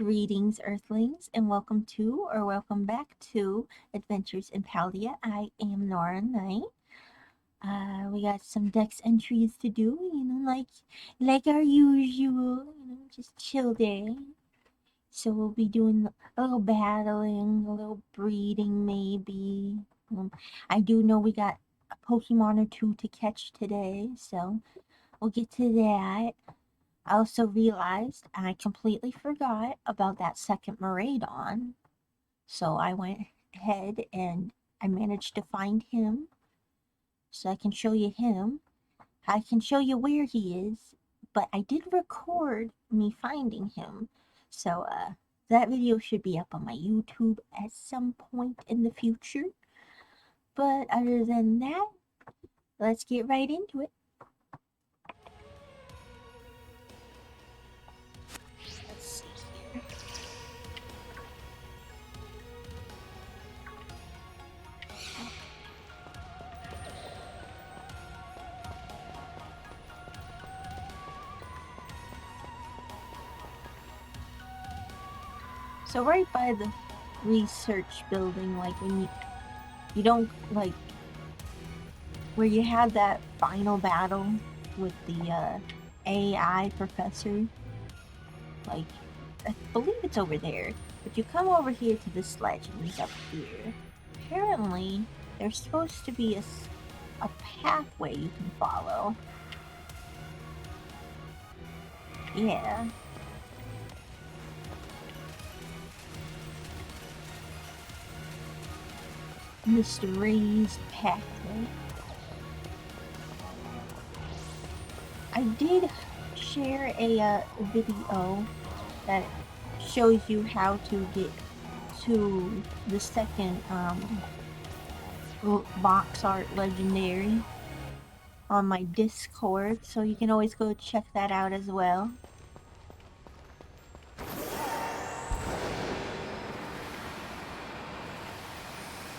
Greetings, Earthlings, and welcome back to Adventures in Paldea. I am Nora Knight. We got some Dex entries to do, like our usual, just chill day. So we'll be doing a little battling, a little breeding, maybe. I do know we got a Pokemon or two to catch today, so we'll get to that. I also realized I completely forgot about that second Maraudon. So I went ahead and I managed to find him. So I can show you him. I can show you where he is. But I did record me finding him. So that video should be up on my YouTube at some point in the future. But other than that, let's get right into it. Let's see here. So right by the research building, like when you don't like where you had that final battle with the AI professor, like I believe it's over there. But you come over here to this ledge and he's up here. Apparently, there's supposed to be a pathway you can follow. Yeah. Mr. Ray's pathway. I did share a video that shows you how to get to the second box art legendary on my Discord, so you can always go check that out as well.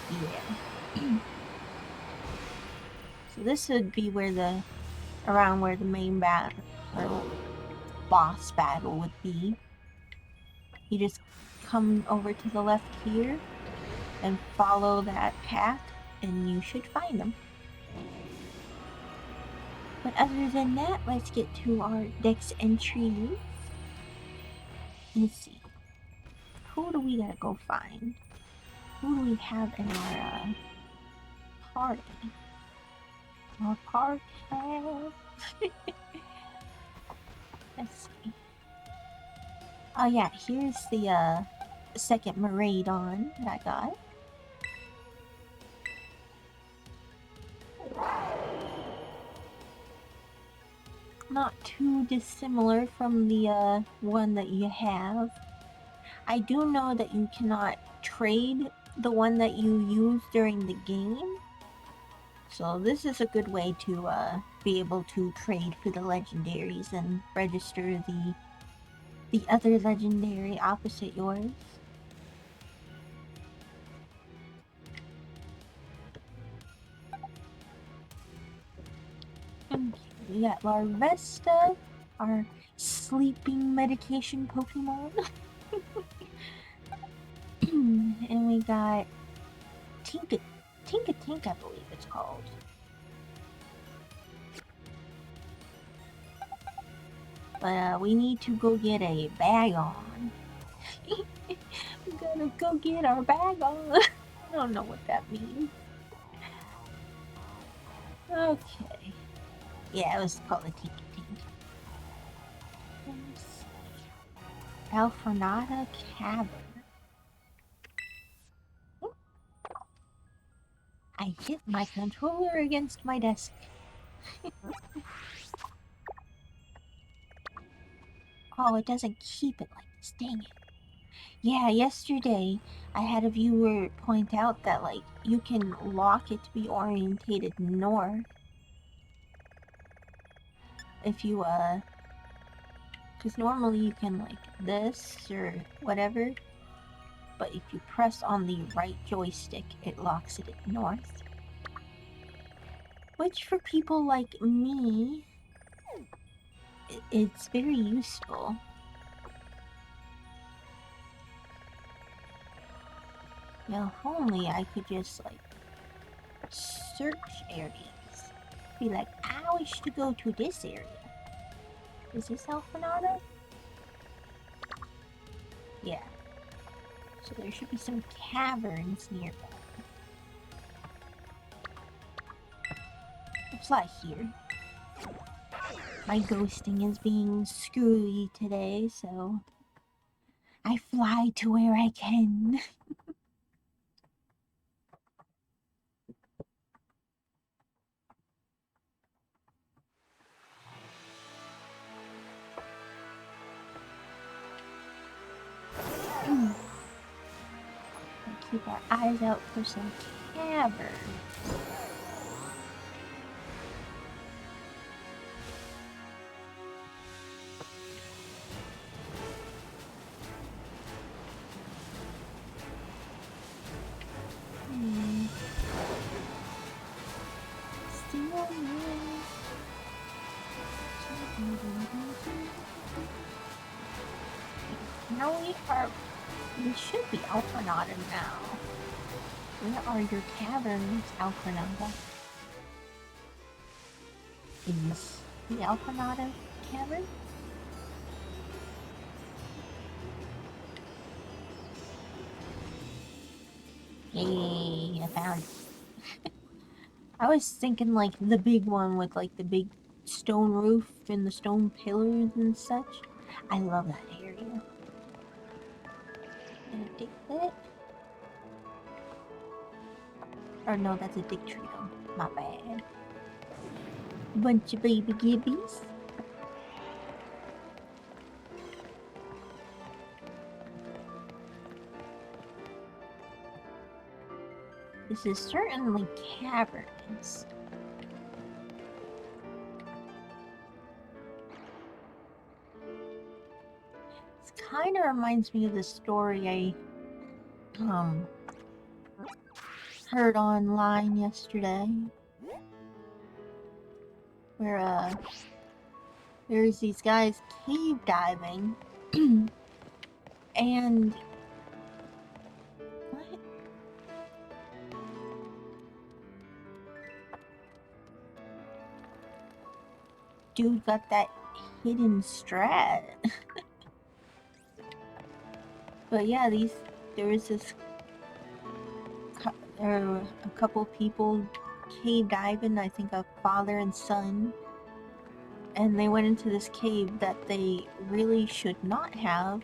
Yeah. So this would be where around where the main battle or boss battle would be. You just come over to the left here and follow that path and you should find them. But other than that, let's get to our Dex entries. Let's see. Who do we gotta go find? Who do we have in our party? Our party. Let's see. Oh yeah, here's the second Maraudon that I got. Not too dissimilar from the one that you have. I do know that you cannot trade the one that you use during the game. So this is a good way to be able to trade for the legendaries and register the other legendary opposite yours. Okay, we got Larvesta, our sleeping medication Pokemon. And we got Tinka, I believe it's called. But we need to go get a bag on. We gotta go get our bag on. I don't know what that means. Okay. Yeah, it was called a Tinka. Alfornata Cavern. I hit my controller against my desk. Oh, it doesn't keep it like this, dang it. Yeah, yesterday I had a viewer point out that, like, you can lock it to be orientated north. If you, because normally you can, like, this or whatever, but if you press on the right joystick, it locks it at north. Which, for people like me, it's very useful. Yeah, if only I could just, like, search areas. Be like, I wish to go to this area. Is this Alphanata? Yeah. So there should be some caverns nearby. I'll fly here. My ghosting is being screwy today, so I fly to where I can. Keep our eyes out for some caverns. Still Now we should be Alphanata now. Where are your caverns, Alphanata? Is the Alphanata cavern? Hey, I found it. I was thinking like the big one with like the big stone roof and the stone pillars and such. I love that area. Gonna dig that. Or no, that's a dig trio. My bad. Bunch of baby gibbies. This is certainly caverns. This kind of reminds me of the story I heard online yesterday, where there's these guys cave diving, and what? Dude got that hidden strat. But yeah, there was this a couple people cave diving, I think a father and son, and they went into this cave that they really should not have.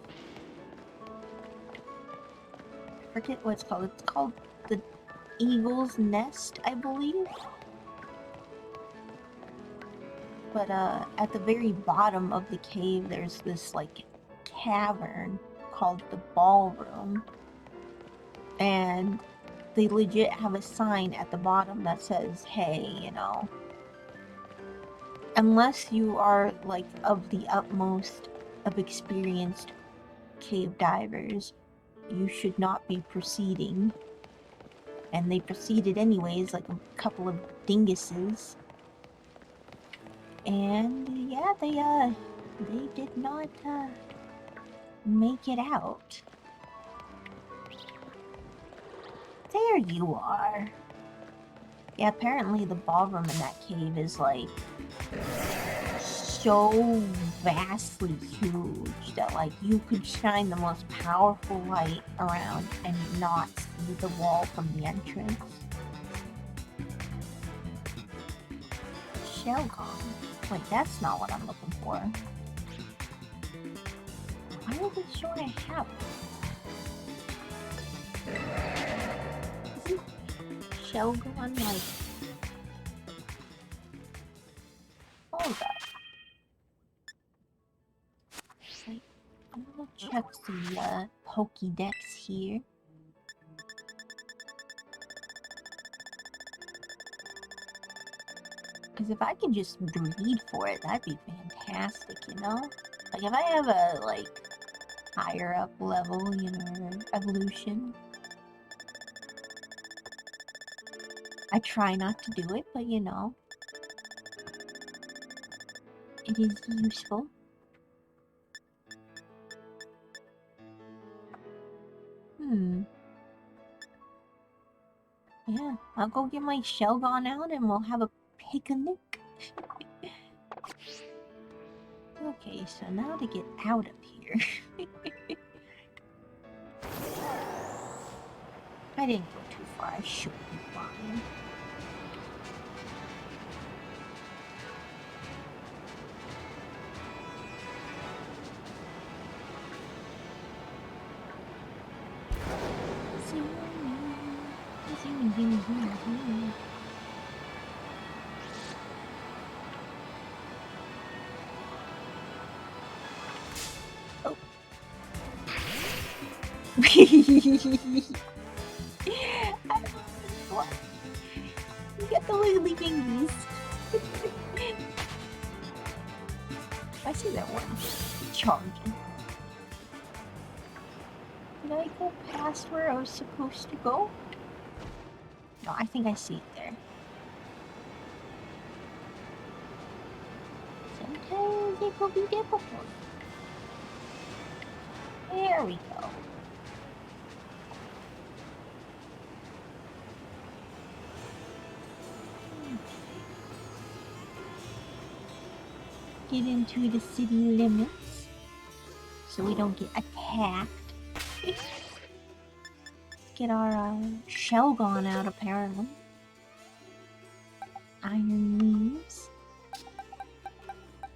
I forget what it's called. It's called the Eagle's Nest, I believe. But at the very bottom of the cave, there's this like cavern called the Ballroom, and they legit have a sign at the bottom that says, hey, you know, unless you are like of the utmost of experienced cave divers, you should not be proceeding. And they proceeded anyways, like a couple of dinguses. And yeah, they did not make it out. There you are. Yeah, apparently the ballroom in that cave is like so vastly huge that like you could shine the most powerful light around and not see the wall from the entrance. Shell gone. Wait, that's not what I'm looking for. Why are they sure I have it? Isn't shell gone like... Hold up. Wait, I'm gonna check the Pokédex here. Because if I can just breed for it, that'd be fantastic, you know? Like, if I have a, like, higher up level, you know, evolution. I try not to do it, but, you know, it is useful. Yeah, I'll go get my shell gone out and we'll have a picnic. Okay, so now to get out of here. I didn't go too far. I should be fine. Oh. What? You got the wiggly fingies. I see that one charging. Did I go past where I was supposed to go? No, I think I see it there. Sometimes it will be difficult. There we go. Get into the city limits so we don't get attacked. Get our shell gone out, apparently. Iron leaves.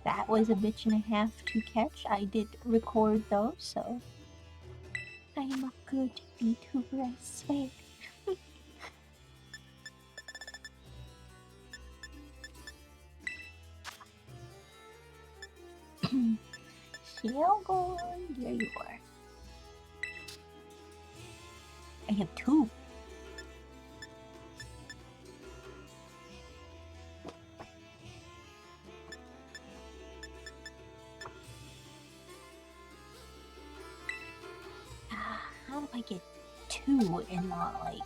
That was a bitch and a half to catch. I did record those, so I am a good VTuber, I swear. Shell gone. There you are. I have 2. How do I get 2 and not like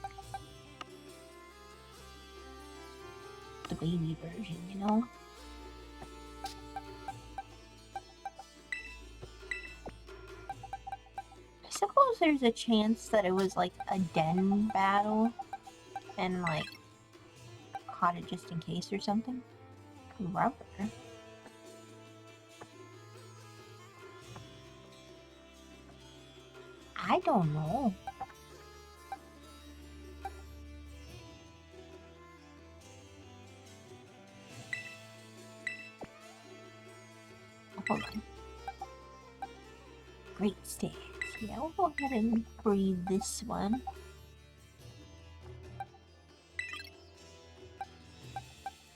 the baby version, you know? I suppose there's a chance that it was like a den battle and like caught it just in case or something. Rubber. I don't know. Hold on. Great stance. Yeah, we'll go ahead and breed this one.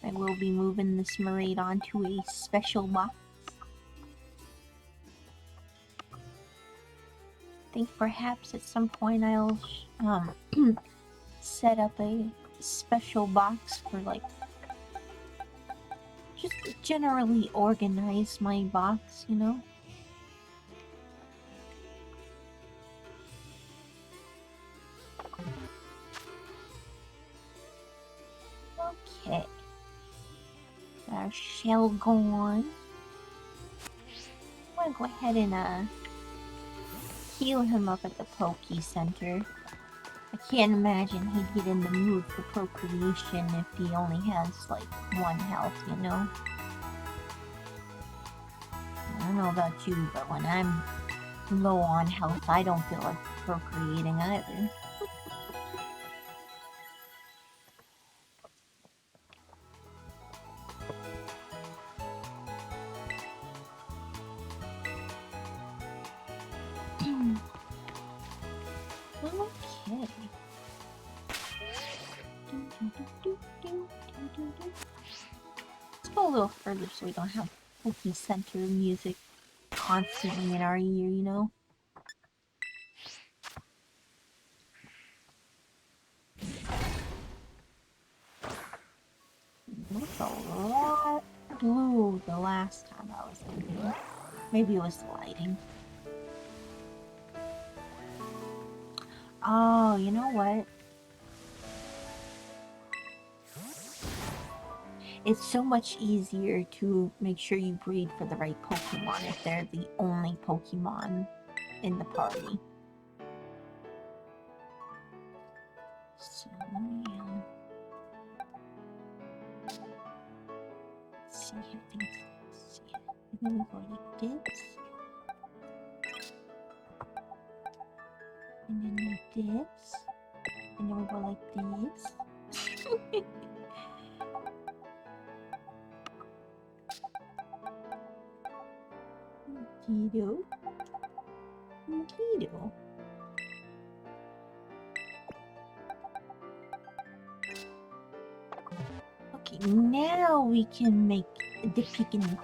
I will be moving this Marade onto a special box. I think perhaps at some point I'll set up a special box for like just generally organize my box, you know? Okay. Our shell gone. I'm gonna go ahead and heal him up at the Poke Center. I can't imagine he'd get in the mood for procreation if he only has like 1 health, you know? I don't know about you, but when I'm low on health, I don't feel like procreating either. Okay. Let's go a little further so we don't have Poke Center music constantly in our ear, you know? Looked a lot blue the last time I was in here. Maybe it was the lighting. Oh, you know what? It's so much easier to make sure you breed for the right Pokemon if they're the only Pokemon in the party. So let me see how things. Yeah. And then we go like this. And then like this. And then we go like this. Keto. Keto. Okay, now we can make the picnic.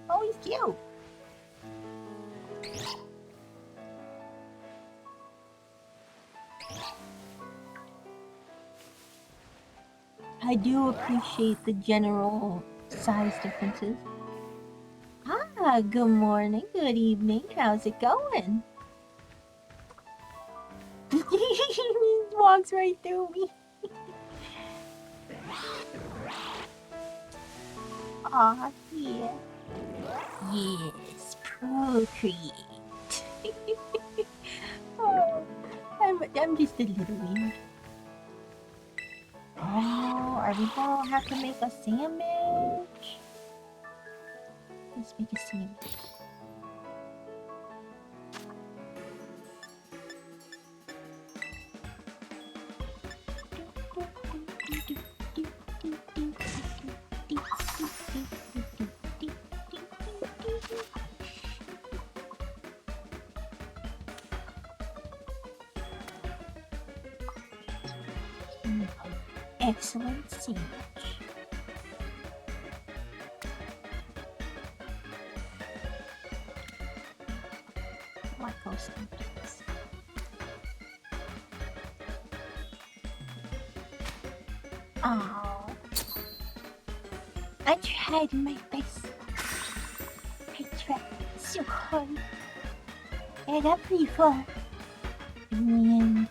Oh, he's cute. I do appreciate the general size differences. Ah, good morning, good evening. How's it going? He walks right through me. Aw, yeah. Yes, procreate. Oh, I'm just a little weird. Oh, are we gonna have to make a sandwich? Let's make a sandwich. Excellent sandwich. What goes into this? Oh, I tried my best. I tried so hard. I got pretty far. And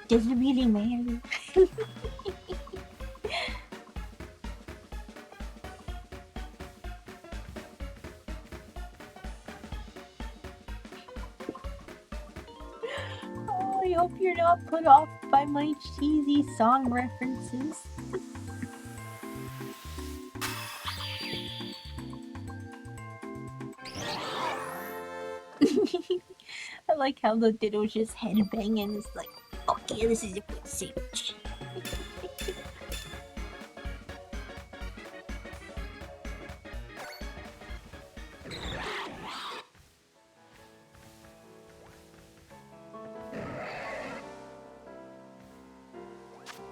does it really matter? Oh, I hope you're not put off by my cheesy song references. I like how the Ditto's just headbanging. It's like, okay, this is a good sandwich.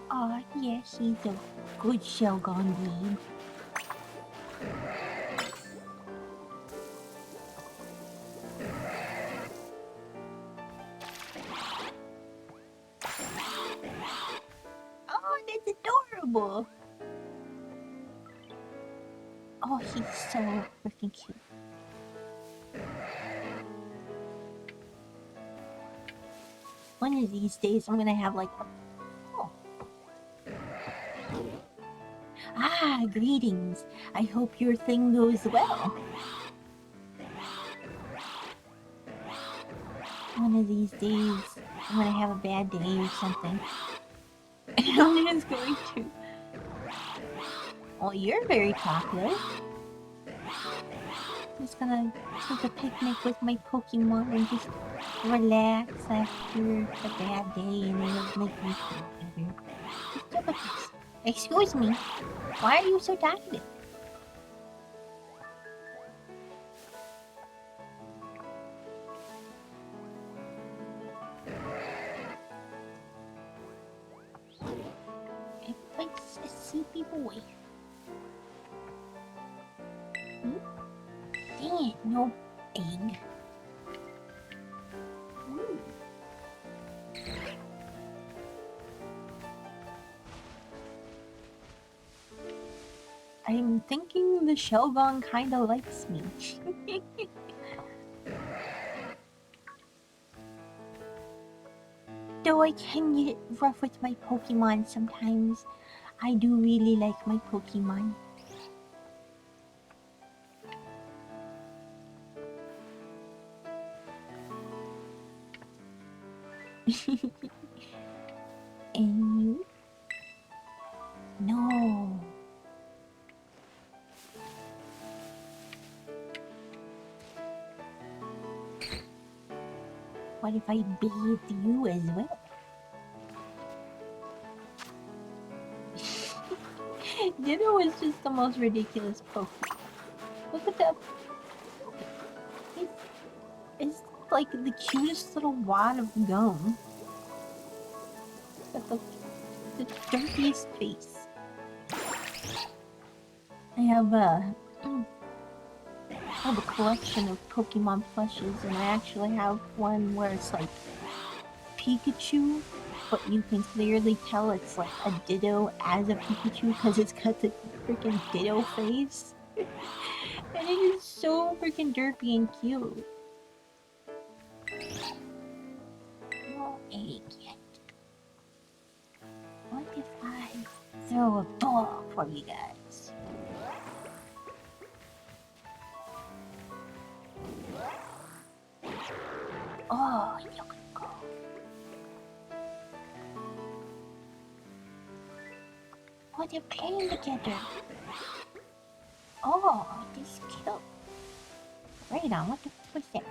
Aw, yeah, he's a good Shogun lead. Oh, that's adorable. Oh, he's so freaking cute. One of these days, I'm gonna have like. Oh. Ah, greetings. I hope your thing goes well. One of these days, I'm gonna have a bad day or something. And I'm just going to. Oh, you're very talkative. I'm just gonna take a picnic with my Pokemon and just relax after a bad day and it'll make me feel better. Just look at this. Excuse me, why are you so talkative? It's a sleepy boy. Dang it, no egg. Ooh. I'm thinking the Shogun kinda likes me. Though I can get rough with my Pokemon sometimes, I do really like my Pokemon. And you? No. What if I bathed you as well? Ditto is just the most ridiculous Pokemon. Look at that. It's like the cutest little wad of gum. Got the dirtiest face. I have a collection of Pokemon plushes, and I actually have one where it's like Pikachu, but you can clearly tell it's like a Ditto as a Pikachu because it's got the freaking Ditto face. And it is so freaking derpy and cute. No egg yet. What if I throw a ball for you guys? Oh, you can go. Oh, they're playing together. Oh, this cute. Right on, what the fuck was that?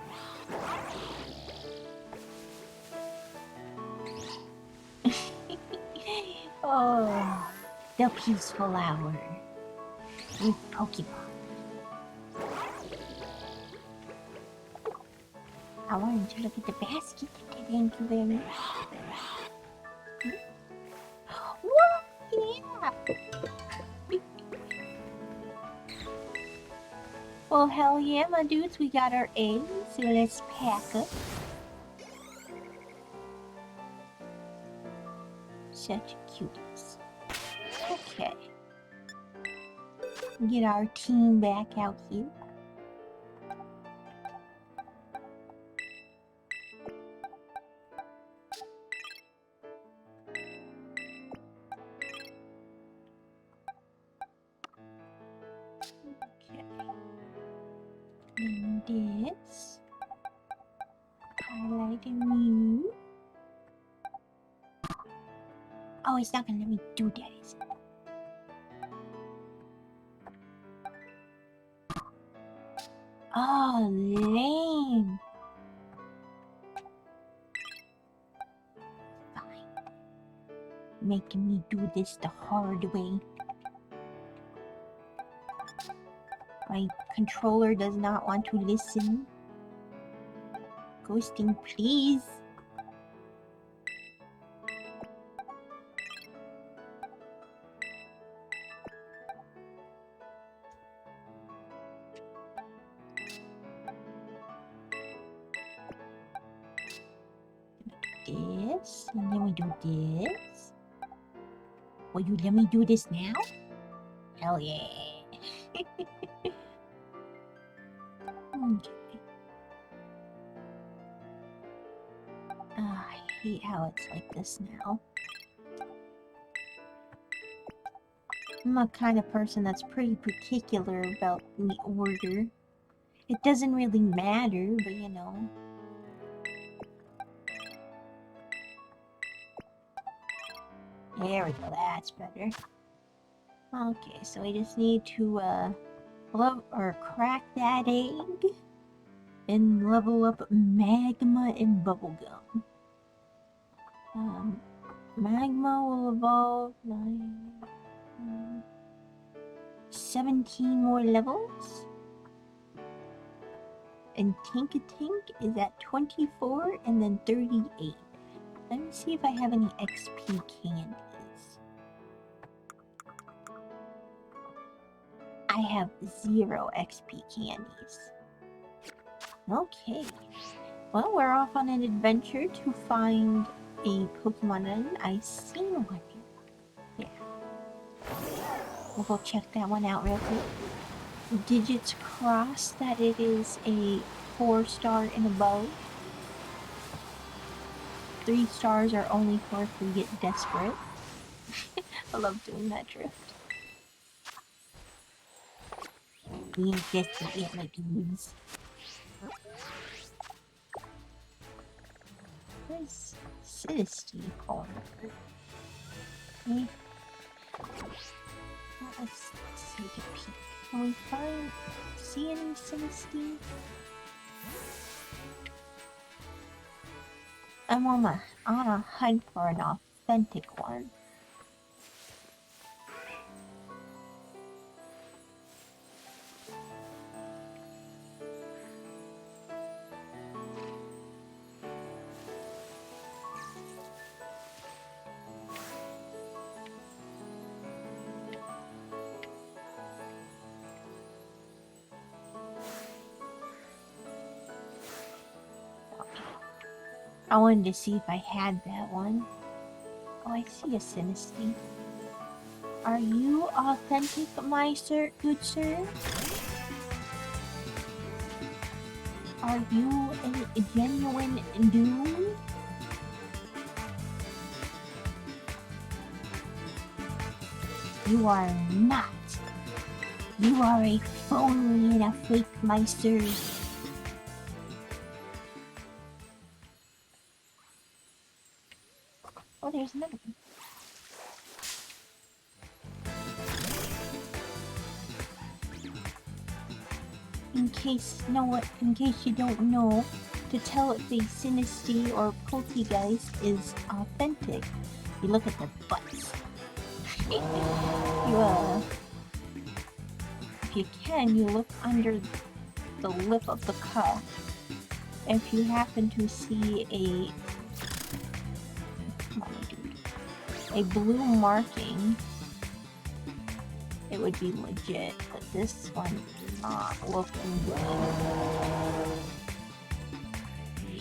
Oh, the peaceful hour with Pokemon. I wanted to look at the basket. Thank you very much. What? Yeah. Well, hell yeah, my dudes. We got our eggs, so let's pack up. Such cuties. Okay. Get our team back out here. Okay. And this. Highlight and new. Oh, it's not gonna let me do that, is it? Oh, lame. Fine. Making me do this the hard way. My controller does not want to listen. Ghosting, please. This, and then we do this. Will you let me do this now? Hell yeah. Okay. I hate how it's like this now. I'm a kind of person that's pretty particular about the order. It doesn't really matter, but you know. There we go, that's better. Okay, so I just need to crack that egg and level up Magma and Bubblegum. Magma will evolve 17 more levels. And Tink-a-Tink is at 24 and then 38. Let me see if I have any XP candies. I have 0 XP candies. Okay. Well, we're off on an adventure to find a Pokemon, and I seen one here. Yeah. We'll go check that one out real quick. Digits cross that it is a 4-star and above. 3 stars are only for if we get desperate. I love doing that drift. Being desperate yet my dudes. Where's Sinisty Corner? Okay. Well, let's take a peek. Can we see any Sinisty? I'm on a hunt for an authentic one. I wanted to see if I had that one. Oh, I see a Sinisty. Are you authentic, my good sir? Are you a genuine dude? You are not. You are a phony and a fake, my sir. Oh, there's another one. In case you don't know, to tell if a Sinisty or Poltergeist is authentic, you look at the butts. If you can, you look under the lip of the cuff. If you happen to see a blue marking, it would be legit, but this one is not looking good.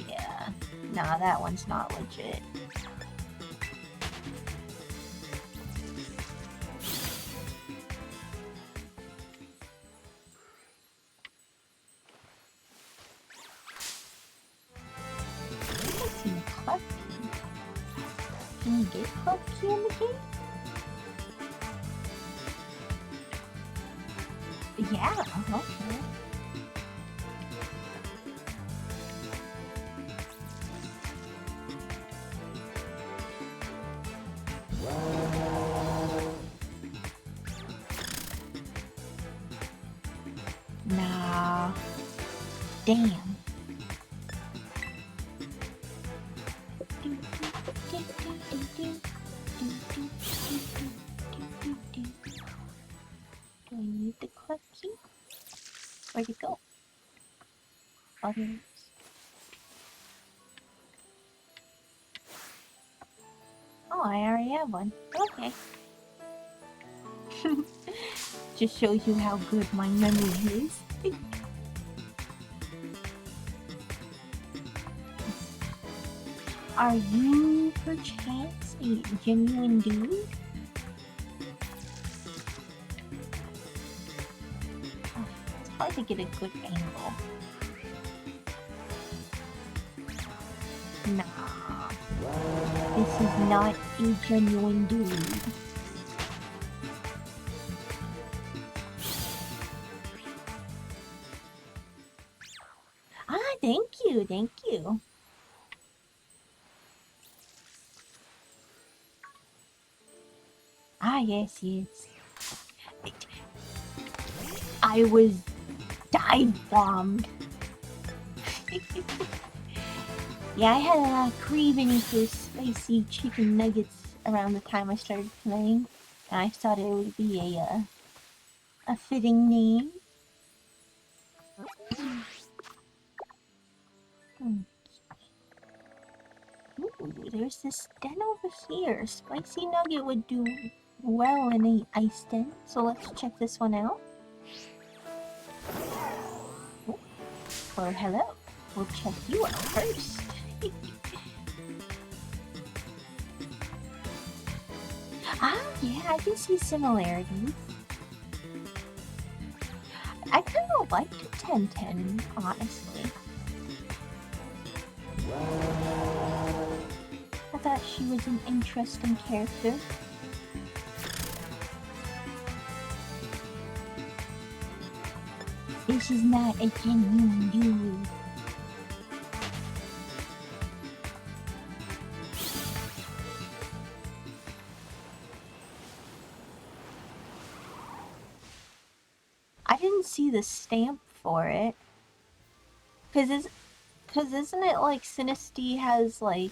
Yeah, nah, that one's not legit. Can you get Club Key in the game? Yeah, okay. Nah. Damn. Do I need the club key? Where'd it go? Oh, there it is. Oh, I already have one. Okay. Just shows you how good my memory is. Are you, perchance, a genuine dude? Oh, it's hard to get a good angle. Nah. This is not a genuine dude. Ah, thank you, thank you. Ah, yes, yes. I was dive-bombed. Yeah, I had a craving for spicy chicken nuggets around the time I started playing. And I thought it would be a fitting name. Ooh, there's this den over here. Spicy nugget would do well in a ice den, so let's check this one out. Oh, well, hello. We'll check you out first. Ah, yeah, I can see similarities. I kind of liked 1010, honestly. I thought she was an interesting character. This is not a genuine dude. I didn't see the stamp for it. Cause isn't it like Sinisty has like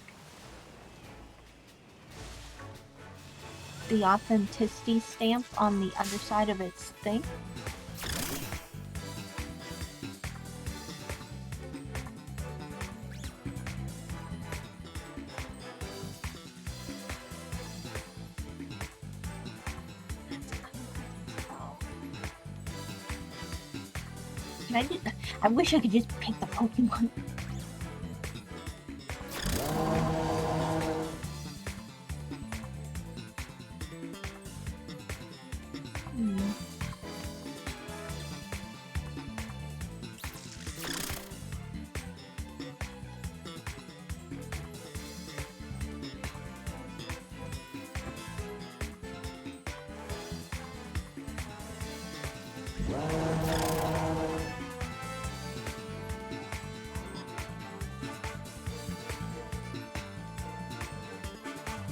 the authenticity stamp on the underside of its thing? I wish I could just pick the Pokemon.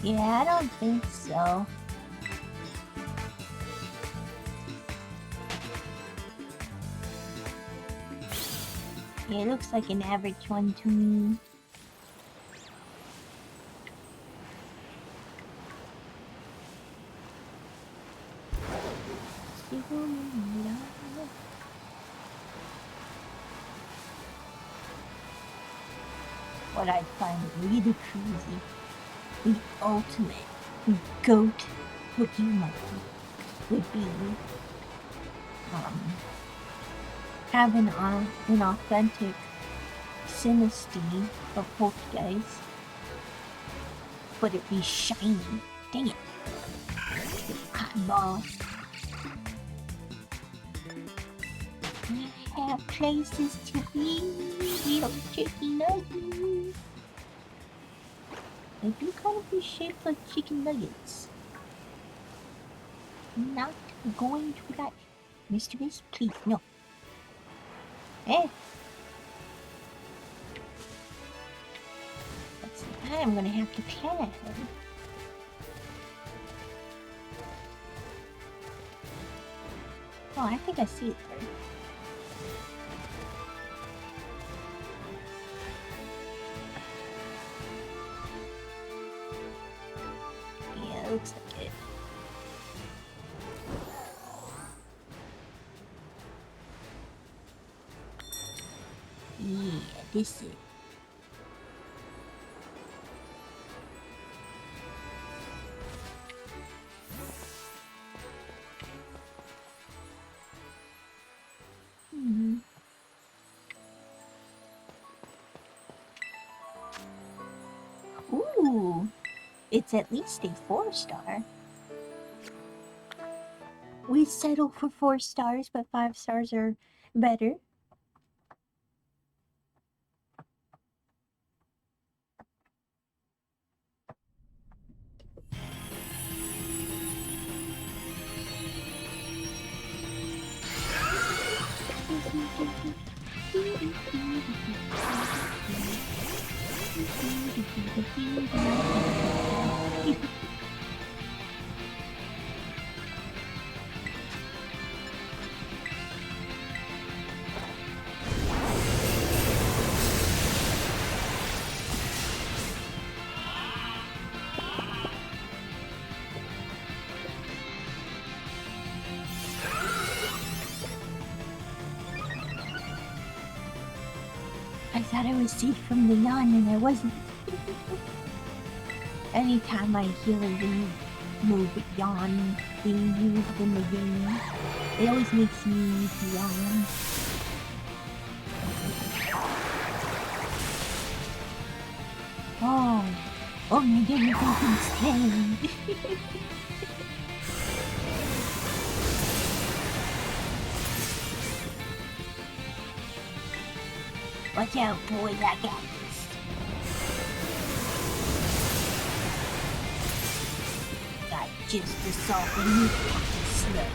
Yeah, I don't think so. Yeah, it looks like an average one to me. What I'd find really crazy, the ultimate goat Pokemon would be having an authentic Sinistea of Pokedex, but it be shiny. Dang it. Oddball. I have places to be, little chicken nuggets. They do kind of be shaped like chicken nuggets. Not going to that. Mr. Miss, please, no. Eh? That's the time I'm gonna have to plan. Oh, I think I see it there. Yeah, it looks like it. Yeah, this is it. Ooh, it's at least a 4-star. We settle for 4 stars, but 5 stars are better. I thought I was safe from the yawn and I wasn't. Anytime I hear a move yawn being used in the game, it always makes me yawn. Oh my goodness, I can stand. Watch out, boys, I got this. Got just the salt and you slow.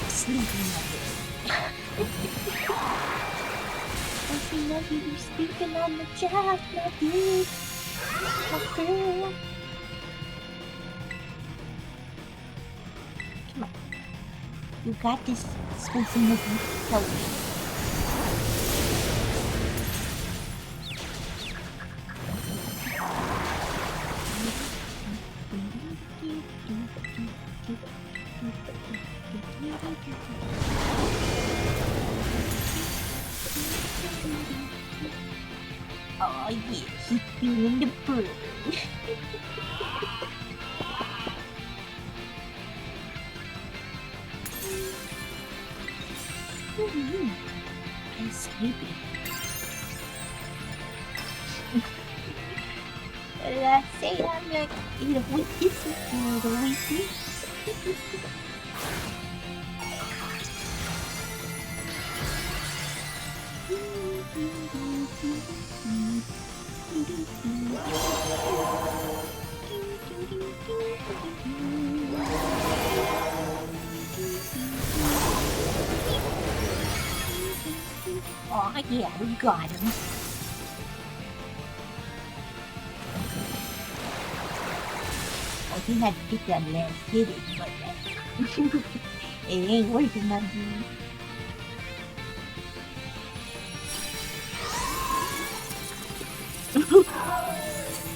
Sleeping like it. Spicy nugget, you speaking on the job, nugget. Oh, girl. Come on. You got this, spicy nugget. Help me. Oh yeah, he's feeling the burn. I'm sleepy. What did I say? I'm like, eat a wiki, eat a wiki. Oh yeah, we got him. Oh, he had to pick that last hit it, but it ain't working, my dude.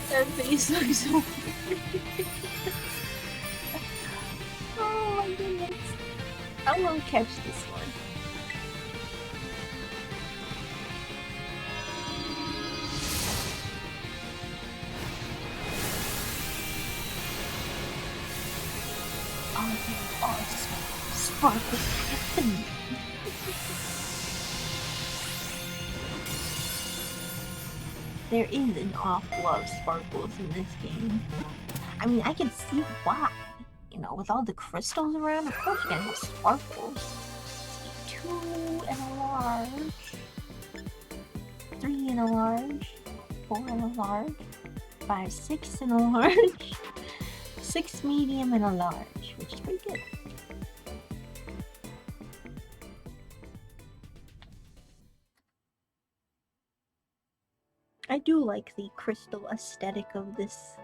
That face looks so weird. Oh my goodness. I won't catch this one. Oh, sparkle happening. There is an awful lot of sparkles in this game. I mean, I can see why. You know, with all the crystals around, of course you're gonna have sparkles. 2 and a large. 3 and a large. 4 and a large. 5, 6 and a large. 6 medium and a large, which is pretty good. I do like the crystal aesthetic of this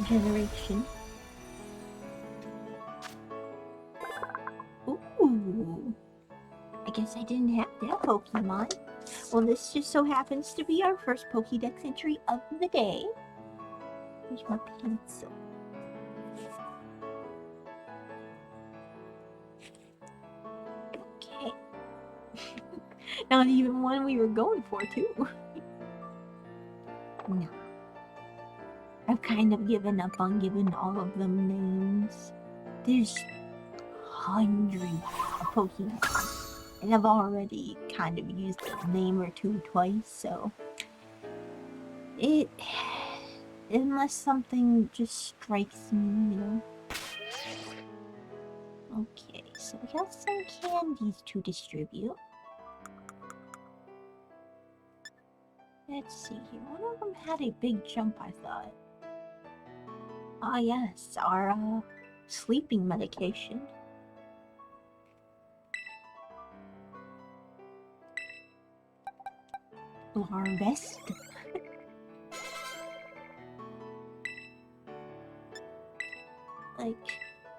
generation. Ooh. I guess I didn't have that Pokemon. Well, this just so happens to be our first Pokédex entry of the day. Here's my pencil. Okay. Not even one we were going for, too. No. I've kind of given up on giving all of them names. There's hundreds of Pokemon. And I've already kind of used a name or two twice, so... Unless something just strikes me, you know. Okay, so we got some candies to distribute. Let's see here. One of them had a big jump, I thought. Ah, yes, our sleeping medication. Larvest. Like,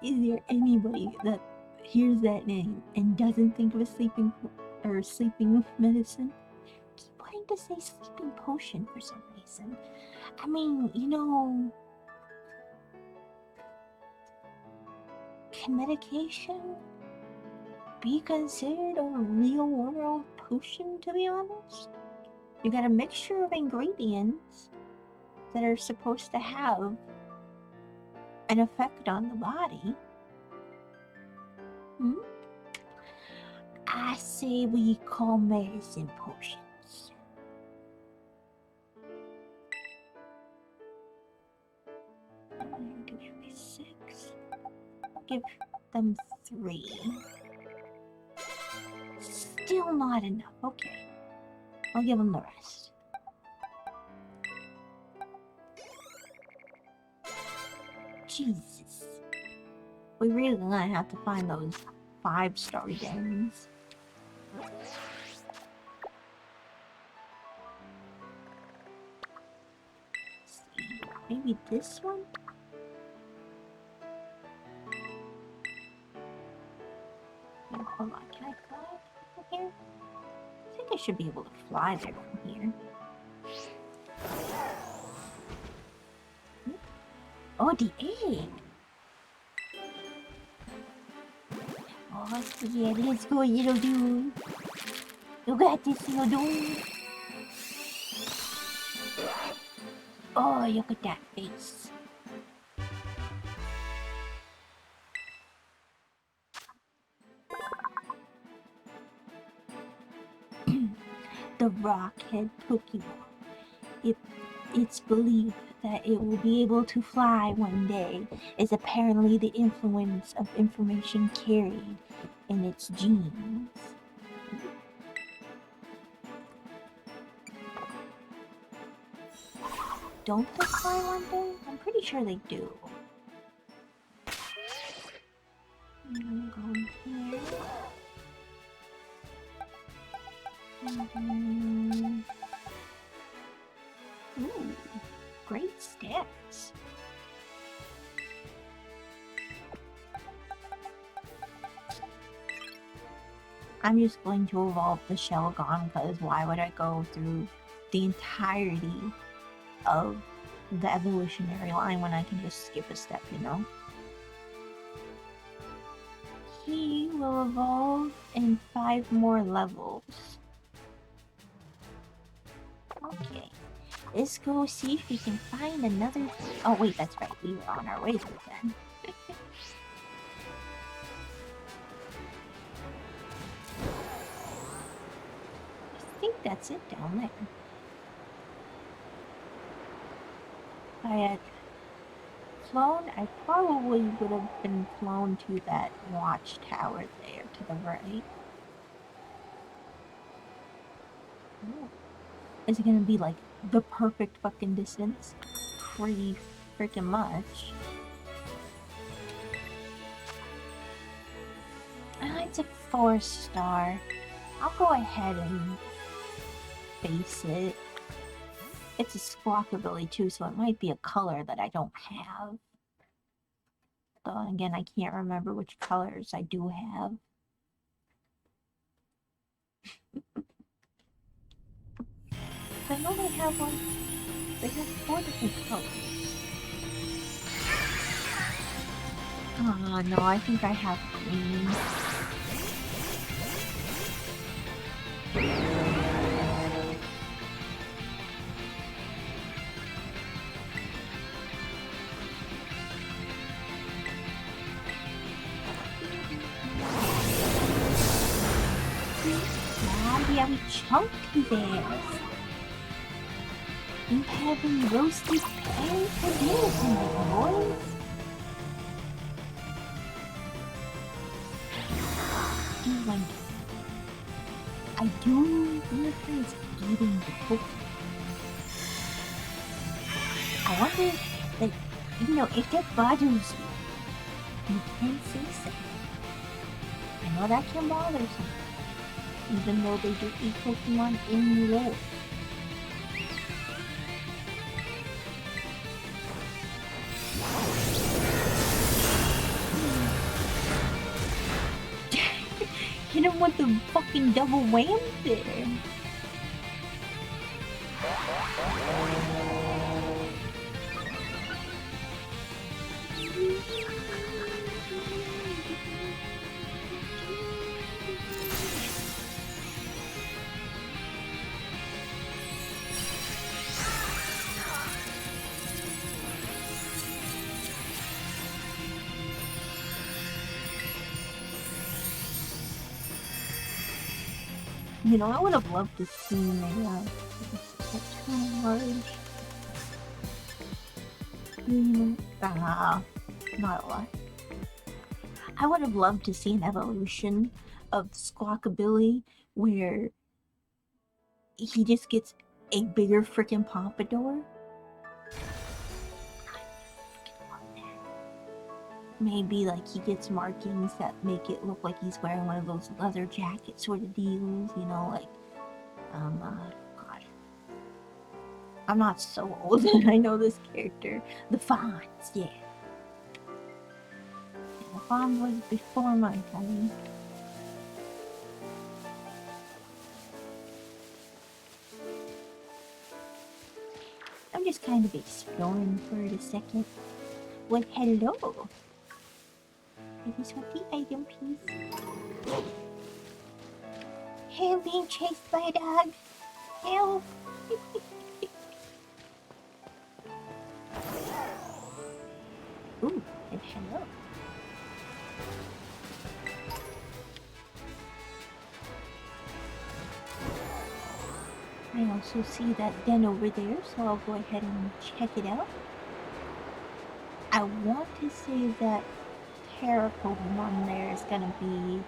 is there anybody that hears that name and doesn't think of a sleeping medicine? I keep wanting to say sleeping potion for some reason. I mean, you know, can medication be considered a real world potion, to be honest? You got a mixture of ingredients that are supposed to have an effect on the body. I say we call medicine potions. Give me 6. Give them 3. Still not enough. Okay. I'll give them the rest. Jesus. We really gonna have to find those 5-star gems. Maybe this one? Wait, hold on, can I fly from here? I think I should be able to fly there from here. Oh, the egg! Oh, yeah, let's go, little dude. You got this, little dude. Oh, look at that face. The Rockhead Pokemon. It's believed that it will be able to fly one day is apparently the influence of information carried in its genes. Don't they fly one day? I'm pretty sure they do. I'm going here. Ooh, great stats. I'm just going to evolve the Shelgon because why would I go through the entirety of the evolutionary line when I can just skip a step, you know? He will evolve in 5 more levels. Okay. Let's go see if we can find another... Oh wait, that's right. We were on our way to it then. I think that's it down there. If I had flown, I probably would have been flown to that watchtower there to the right. Ooh. Is it gonna be like the perfect fucking distance? Pretty freaking much. It's a 4-star. I'll go ahead and face it. It's a Squawkabilly too, so it might be a color that I don't have. Though again, I can't remember which colors I do have. I know they have one. They have 4 different colors. Oh no, I think I have green. Yeah, we chunked his ass. You having roasted pears for dinner tonight, boys? I do feel he's eating the cookie. I wonder, like, you know, if that bothers you can say so. I know that can bother some, even though they do eat Pokemon in lore. Hit him with the fucking double wham there. You know, I would have loved to see a too large. Not a lot. I would have loved to see an evolution of Squawkabilly where he just gets a bigger freaking pompadour. Maybe like he gets markings that make it look like he's wearing one of those leather jacket sort of deals, you know, like God. I'm not so old. I know this character. The Fonz, yeah. The Fonz was before my time. I'm just kind of exploring for a second. Well, hello. Is this what the item, please? Hey, I'm being chased by a dog. Help! Ooh, and hello. I also see that den over there, so I'll go ahead and check it out. I want to say that Terra Pokemon there is gonna be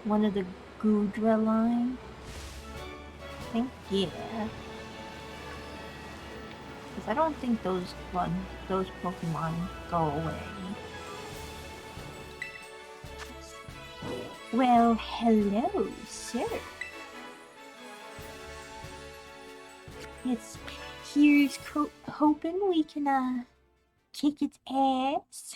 one of the Gudra line. I think, yeah. Because I don't think those Pokemon go away. Well, hello, sir. Here's hoping we can, kick its ass.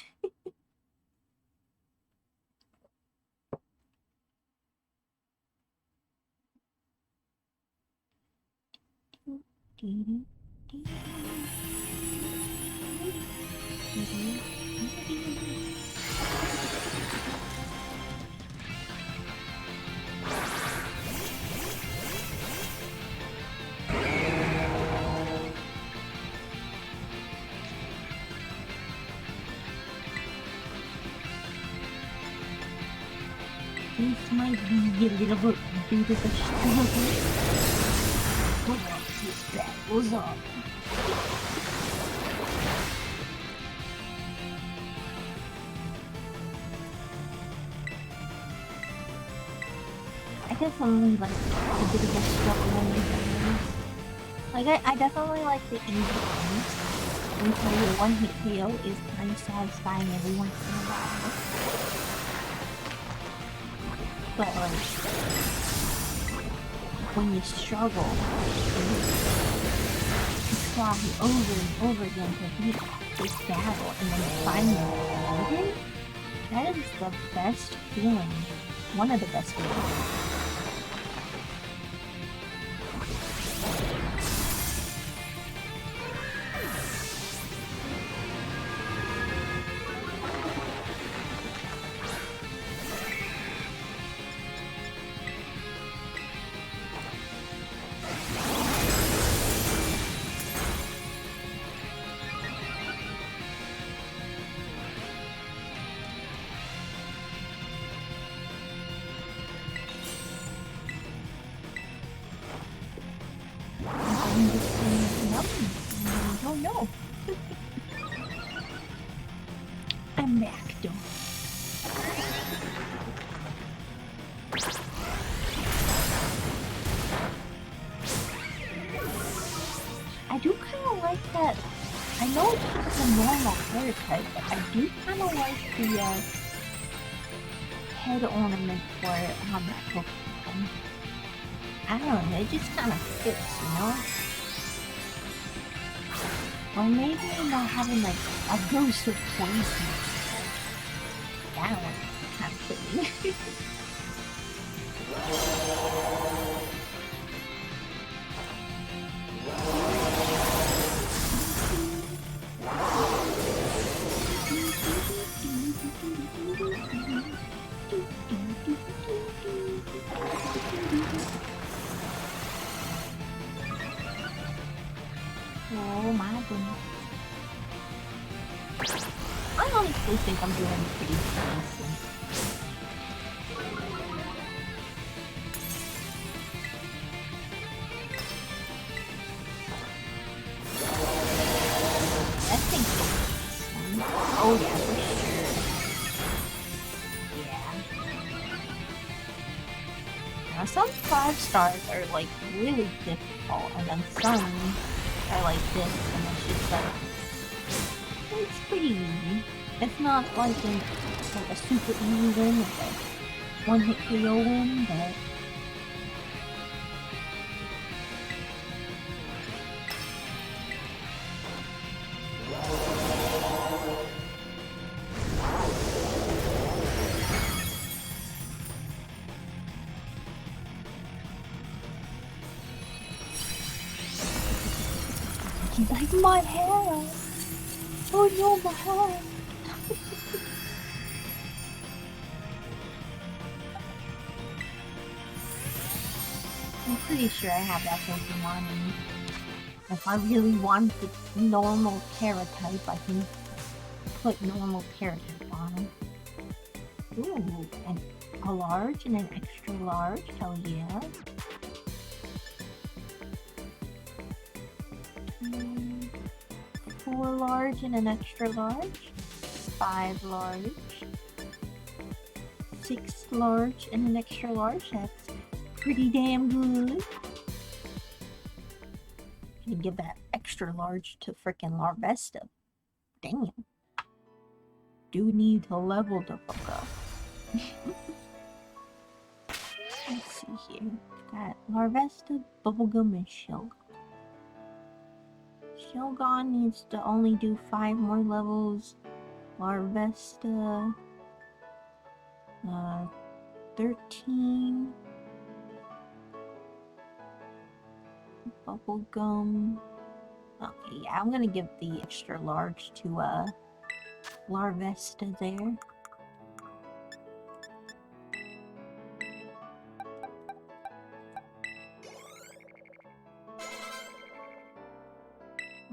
This might be a little bit of a struggle. But this battle's on. I definitely like a bit of a struggle in these games. Like, I definitely like the easy ones. Until your one-hit KO is kind of satisfying every once in a while. But like, when you struggle, you try over and over again to beat this battle, and then finally beat it, that is the best feeling. One of the best feelings. I'm back, though. I do kind of like that. I know it's just a normal haircut, but I do kind of like the head ornament for it on that Pokemon. I don't know, it just kind of fits, you know? Or maybe not having like a ghost of poison. That one's kind of pretty. Oh my goodness. I honestly think I'm doing pretty decent. I think this one. Oh yeah, for sure. Yeah. Now some 5 stars are like really difficult, and then some are like this, and it's just like, it's pretty easy. It's not like a super easy win, like a one-hit KO win, but My hair! Oh no, my hair! I'm pretty sure I have that Pokemon, and if I really want the normal Paratype, I can put normal Paratype on him. Ooh, and a large and an extra large, hell yeah. 4 large and an extra large, 5 large, 6 large and an extra large, that's pretty damn good. Gonna give that extra large to frickin' Larvesta. Damn. Do need to level the fuck up. Let's see here. Got Larvesta, Bubblegum, and Shelgon. Shelgon needs to only do 5 more levels. Larvesta, 13. Bubblegum. Okay, yeah, I'm gonna give the extra large to Larvesta there.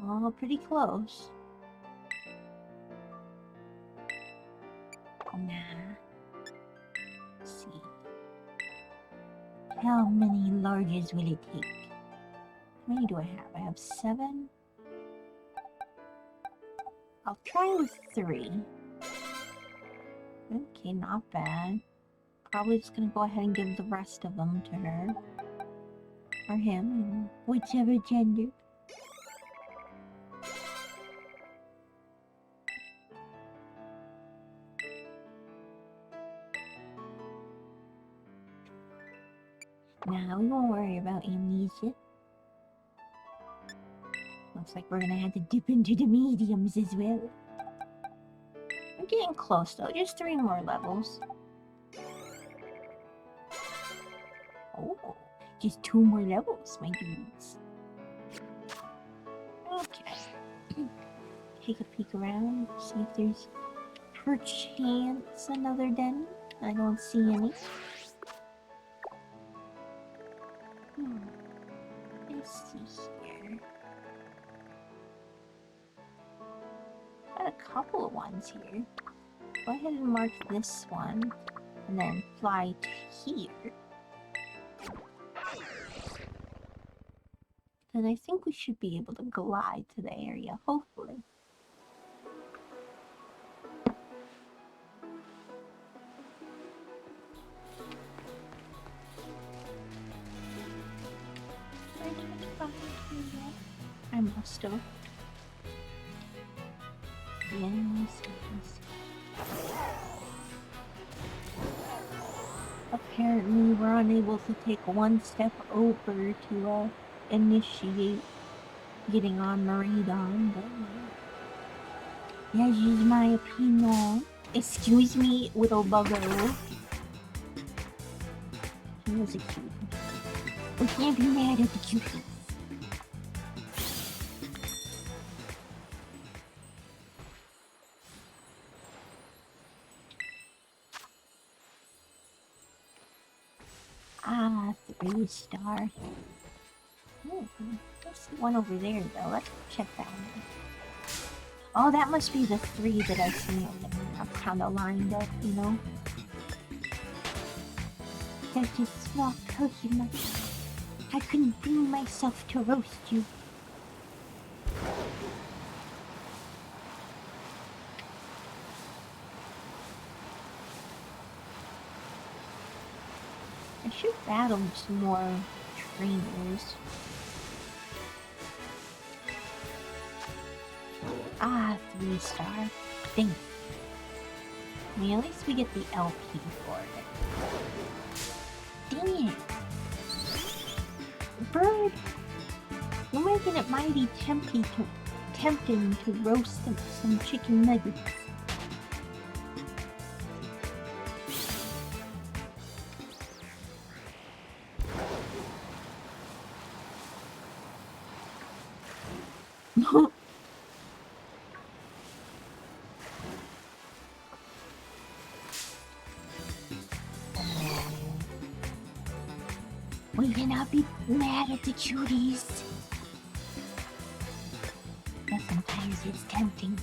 Oh, pretty close. Nah. Let's see. How many larges will it take? How many do I have? I have 7. I'll try with 3. Okay, not bad. Probably just gonna go ahead and give the rest of them to her. Or him, whichever gender. Now we won't worry about amnesia. Looks like we're gonna have to dip into the mediums as well. We're getting close though, just 3 more levels. Oh, just 2 more levels, my dudes. Okay. Take a peek around, see if there's perchance another den. I don't see any. Let's see here. Got a couple of ones here. Go ahead and mark this one, and then fly to here. Then I think we should be able to glide to the area, hopefully. I must have. Yes. Apparently, we're unable to take one step over to initiate getting on Maridon, but that is my opinion. Excuse me, little bugger. He was a cutie. We can't be mad at the cuties. Ah, 3-star. Oh, there's one over there though. Let's check that one. Oh, that must be the 3 that I see on the map, kind of lined up, you know? Such a small Pokemon. I couldn't bring myself to roast you. I should battle some more trainers. Ah, 3-star. Dang it. I mean, at least we get the LP for it. Dang it. Bird! You're making it mighty tempting to roast some chicken nuggets. cannot be mad at the cuties. But sometimes it's tempting.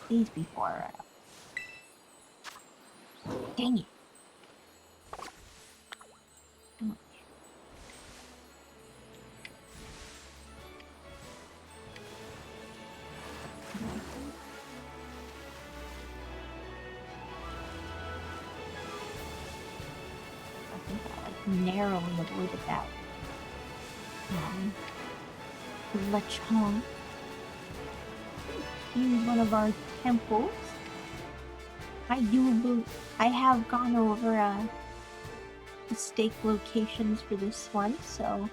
Please be 4. Dang it. Narrowly avoided that. Lechonk. Here's one of our temples. I have gone over the stake locations for this one, so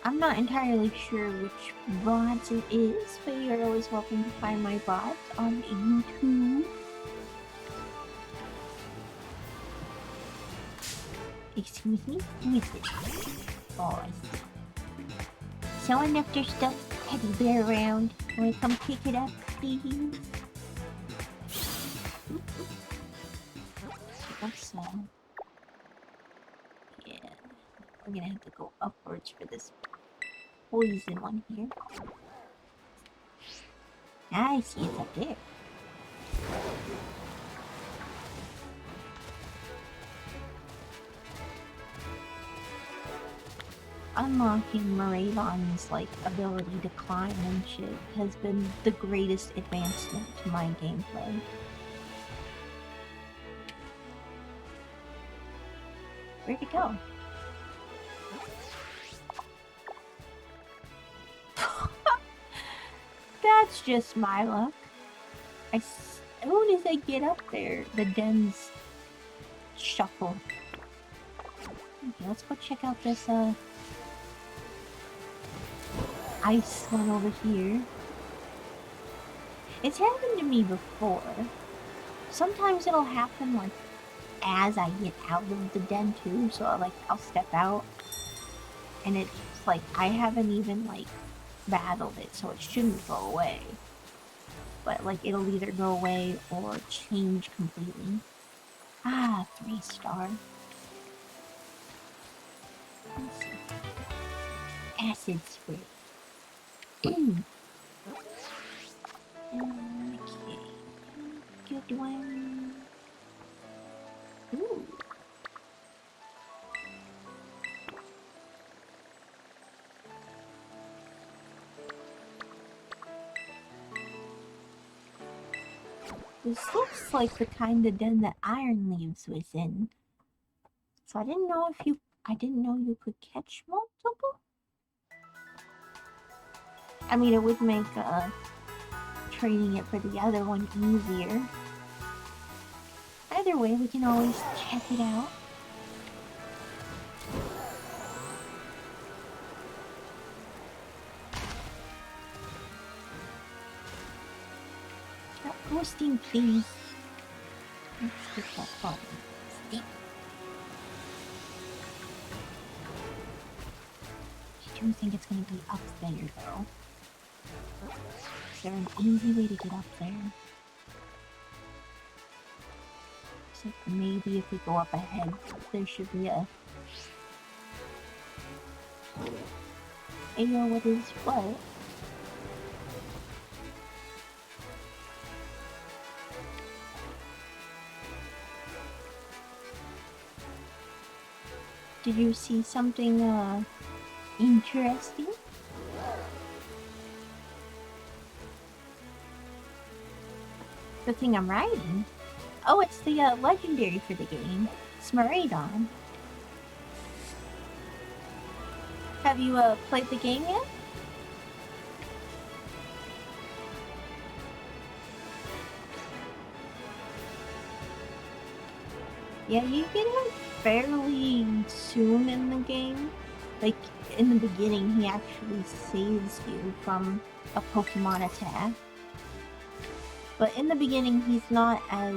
I'm not entirely sure which VODs it is, but you're always welcome to find my VODs on YouTube. Excuse me? Who is it? Oh, I see. Someone left their stuffed teddy bear around. Wanna come pick it up, please? So, yeah. We're gonna have to go upwards for this poison one here. I see it's up there. Unlocking Miraidon's ability to climb and shit has been the greatest advancement to my gameplay. Where'd it go? That's just my luck. As soon as I get up there, the dens shuffle. Okay, let's go check out this ice one over here. It's happened to me before. Sometimes it'll happen as I get out of the den too, so I'll step out and it's I haven't even battled it, so it shouldn't go away. But it'll either go away or change completely. Ah, 3-star. Acid spray. Okay. Good one. Ooh. This looks like the kind of den that Ironleaves was in. So I didn't know you could catch multiple. I mean, it would make trading it for the other one easier. Either way, we can always check it out. Stop ghosting, please. Let's get that button. Stick. I do think it's going to be up there, though. Is there an easy way to get up there? So maybe if we go up ahead, there should be a... Ayo, what is what? Did you see something, interesting? The thing I'm riding? Oh, it's the legendary for the game. It's Miraidon. Have you played the game yet? Yeah, you get him fairly soon in the game. In the beginning, he actually saves you from a Pokemon attack. But in the beginning, he's not as,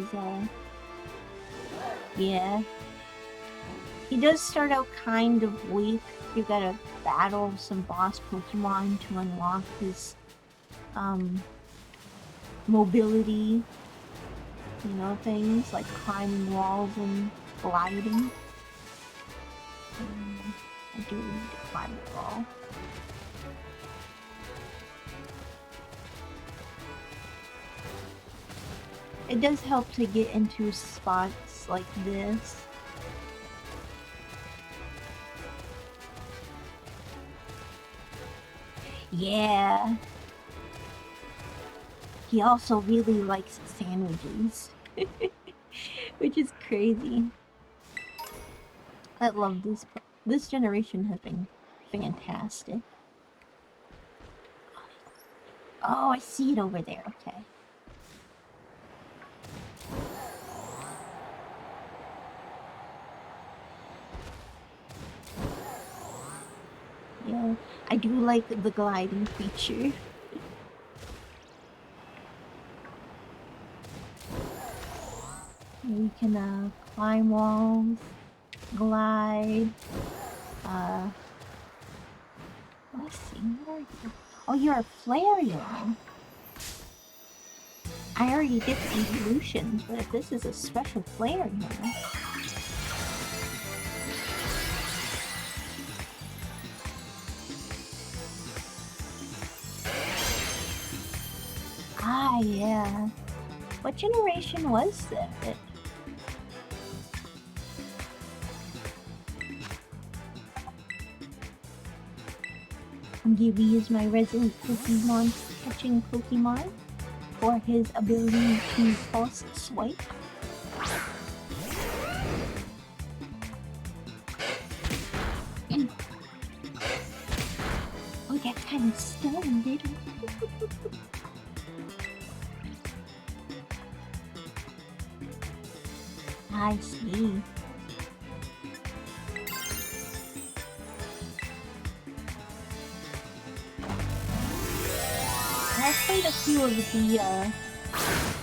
yeah. He does start out kind of weak. You gotta battle some boss Pokemon to unlock his, mobility. you know, things like climbing walls and gliding. I do need to climb the wall. It does help to get into spots like this. Yeah. He also really likes sandwiches. Which is crazy. I love this. This generation has been fantastic. Oh, I see it over there. Okay. Yeah, I do like the gliding feature. You can climb walls, glide. Let's see, where are you? Oh, you're a Flareon. I already did the evolutions, but if this is a special Flareon. Ah, yeah. What generation was that? Gibby is my resident Pokemon catching Pokemon for his ability to pulse swipe. Oh, that kind of stunned it. I see. I've played a few of the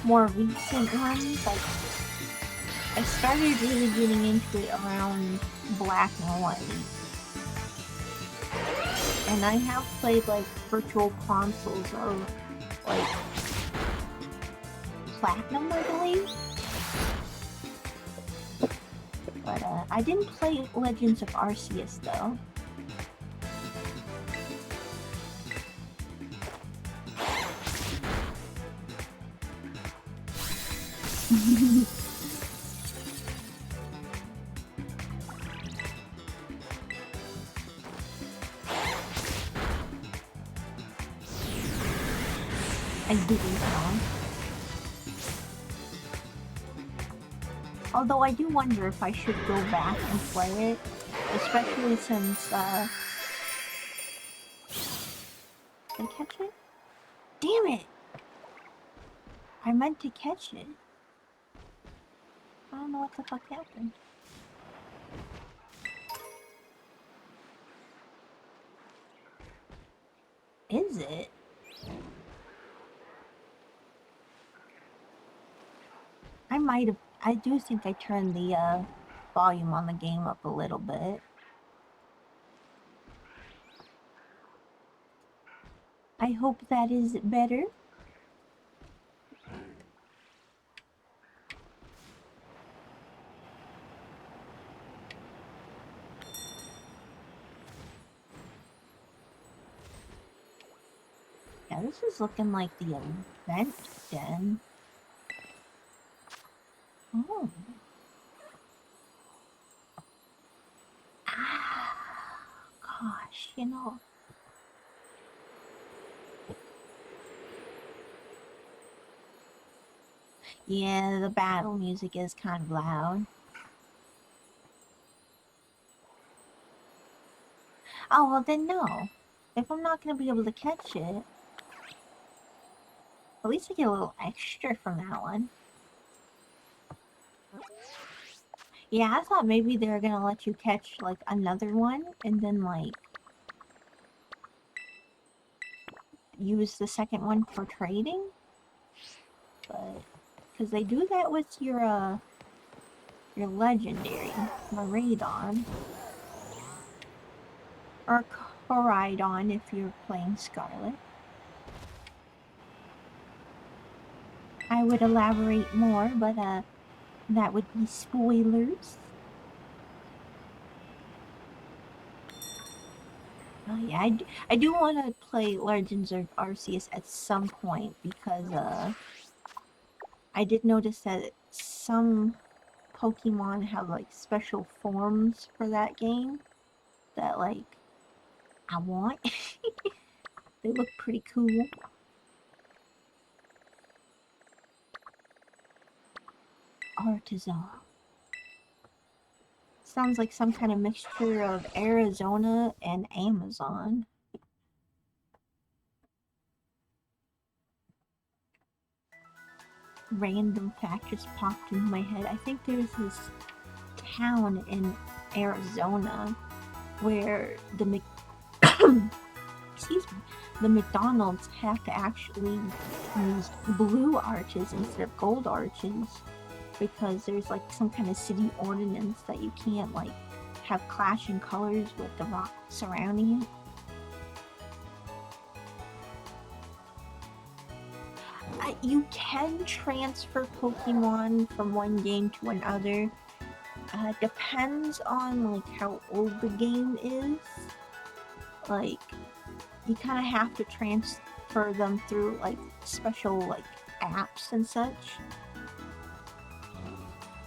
more recent ones. Like, I started really getting into it around Black and White. And I have played like virtual consoles of like Platinum, I believe. But I didn't play Legends of Arceus though. I didn't know. Although I do wonder if I should go back and play it, especially since did I catch it? Damn it! I meant to catch it. I don't know what the fuck happened. Is it? I might have. I do think I turned the volume on the game up a little bit. I hope that is better. Yeah, this is looking like the event den. Oh. Ah, gosh, you know. Yeah, the battle music is kind of loud. Oh, well then no. If I'm not going to be able to catch it, at least I get a little extra from that one. Yeah, I thought maybe they were going to let you catch, like, another one, and then, like, use the second one for trading. But, because they do that with your legendary, Miraidon. Or Coridon if you're playing Scarlet. I would elaborate more, but that would be spoilers. Oh yeah, I do want to play Legends of Arceus at some point because I did notice that some Pokemon have like special forms for that game that like I want. They look pretty cool. Artisan. Sounds like some kind of mixture of Arizona and Amazon. Random fact just popped into my head. I think there's this town in Arizona where the excuse me, the McDonald's have to actually use blue arches instead of gold arches because there's like some kind of city ordinance that you can't like have clashing colors with the rock surrounding it. You can transfer Pokemon from one game to another. Depends on like how old the game is. Like you kind of have to transfer them through like special like apps and such.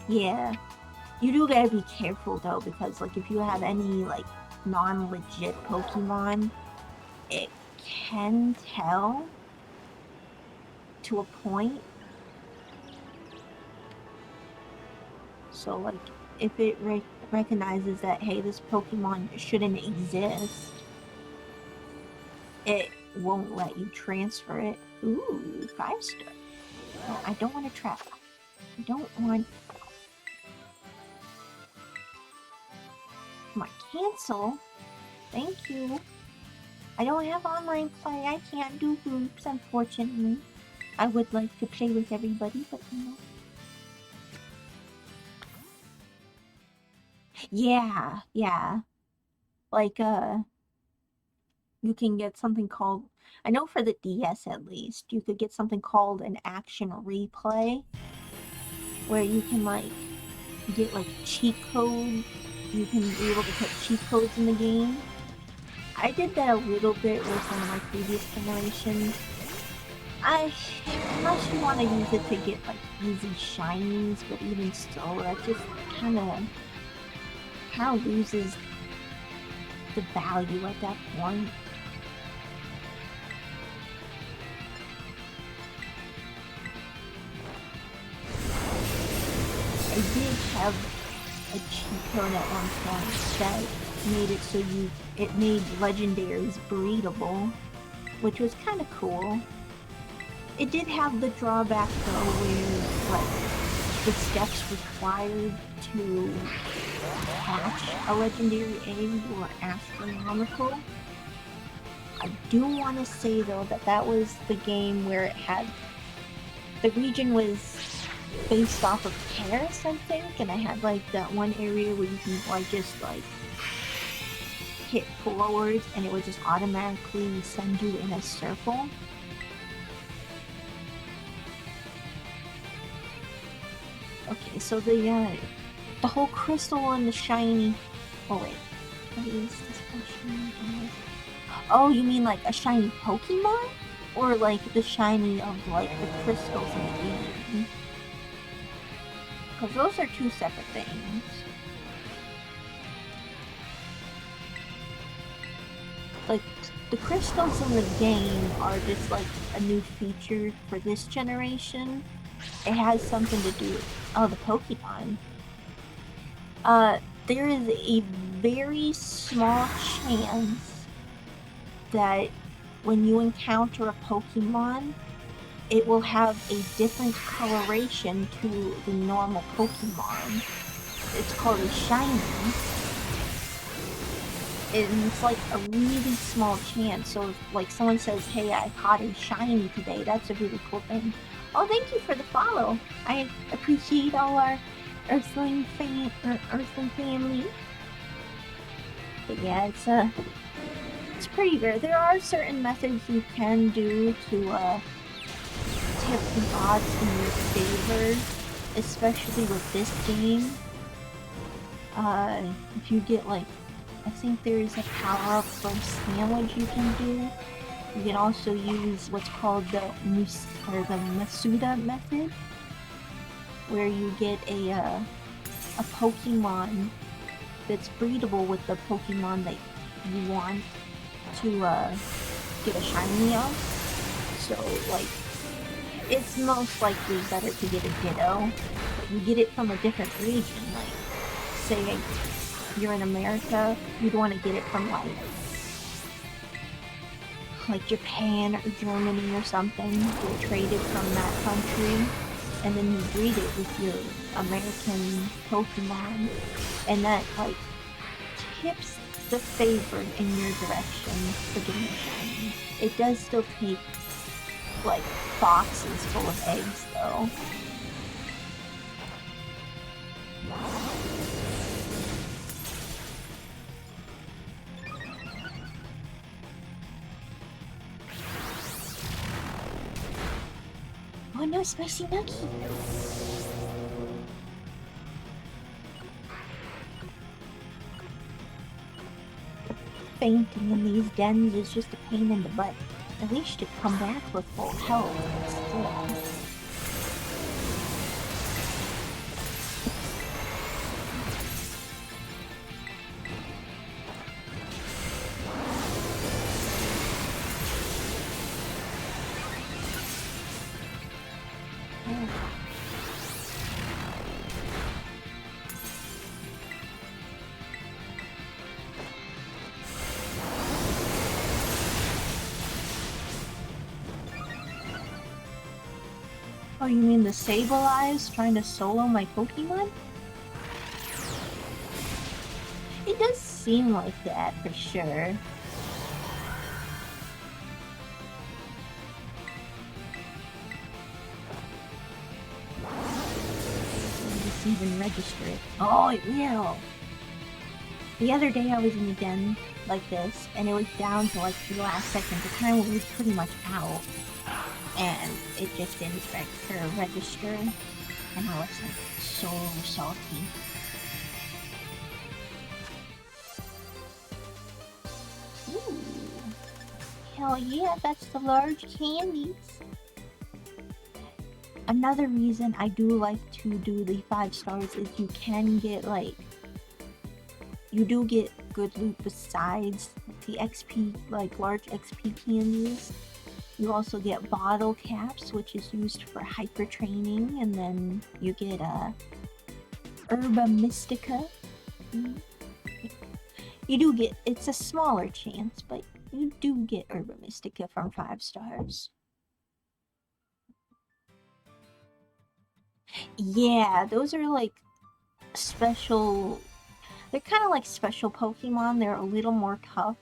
Yeah, you do gotta be careful though because like if you have any like non-legit Pokemon, it can tell to a point. So like if it recognizes that hey this Pokemon shouldn't exist, it won't let you transfer it. Ooh, 5-star. No, I don't want to trap. I don't want. Come on, cancel. Thank you. I don't have online play. I can't do groups, unfortunately. I would like to play with everybody, but you know. Yeah. Like, you can get something called, I know for the DS at least, you could get something called an action replay, where you can, like, get, like, cheat codes. You can be able to put cheat codes in the game. I did that a little bit with one of my previous generations. Unless you want to use it to get, like, easy shinies, but even still, that just kind of loses the value at that point. I did have a cheat code at one point that made it so it made legendaries breedable, which was kind of cool. It did have the drawback though, where like the steps required to hatch a legendary egg were astronomical. I do want to say though that was the game where it had the region was based off of Paris, I think, and I had like that one area where you can like just like hit forward and it would just automatically send you in a circle. Okay, so the whole crystal and the shiny. Oh wait, what is this shiny? Oh, you mean like a shiny Pokemon, or like the shiny of like the crystals in the game? Because those are two separate things. Like, the crystals in the game are just like a new feature for this generation. It has something to do with, oh, the Pokemon. There is a very small chance that when you encounter a Pokemon, it will have a different coloration to the normal Pokemon. It's called a shiny. And it's like a really small chance. So if like someone says, hey, I caught a shiny today, that's a really cool thing. Oh, thank you for the follow. I appreciate all our Earthling family. But yeah, it's pretty rare. There are certain methods you can do to tip the odds in your favor, especially with this game. If you get like, I think there's a power-up for a sandwich you can do. You can also use what's called the Masuda method, where you get a Pokemon that's breedable with the Pokemon that you want to get a shiny of. So, like, it's most likely better to get a Ditto, but you get it from a different region. Like, say you're in America, you'd want to get it from like Japan or Germany or something. You'll trade it from that country, and then you breed it with your American Pokemon, and that like tips the favor in your direction for getting a shiny. It does still take like boxes full of eggs though. Oh no, spicy nookie! Fainting in these dens is just a pain in the butt. At least you come back with full health, but still. Oh, you mean the Sableyes trying to solo my Pokemon? It does seem like that, for sure. Let's even register it. Oh, it will! The other day I was in a den like this, and it was down to like the last second. The timer was pretty much out. And it just didn't register, and I was like so salty. Ooh. Hell yeah, that's the large candies. Another reason I do like to do the 5 stars is you can get like, you do get good loot besides the XP, like large XP candies. You also get bottle caps, which is used for hyper training, and then you get Herba Mystica. You do get, it's a smaller chance, but you do get Herba Mystica from 5 stars. Yeah, those are like special, they're kind of like special Pokemon. They're a little more tough,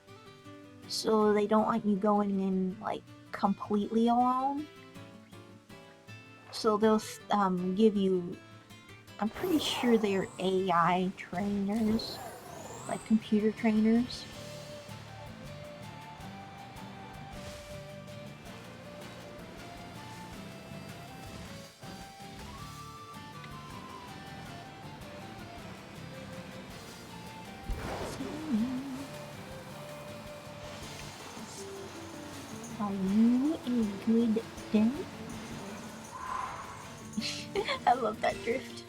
so they don't want you going in like completely alone. So they'll give you, I'm pretty sure they're AI trainers, like computer trainers. Are you a good den? I love that drift.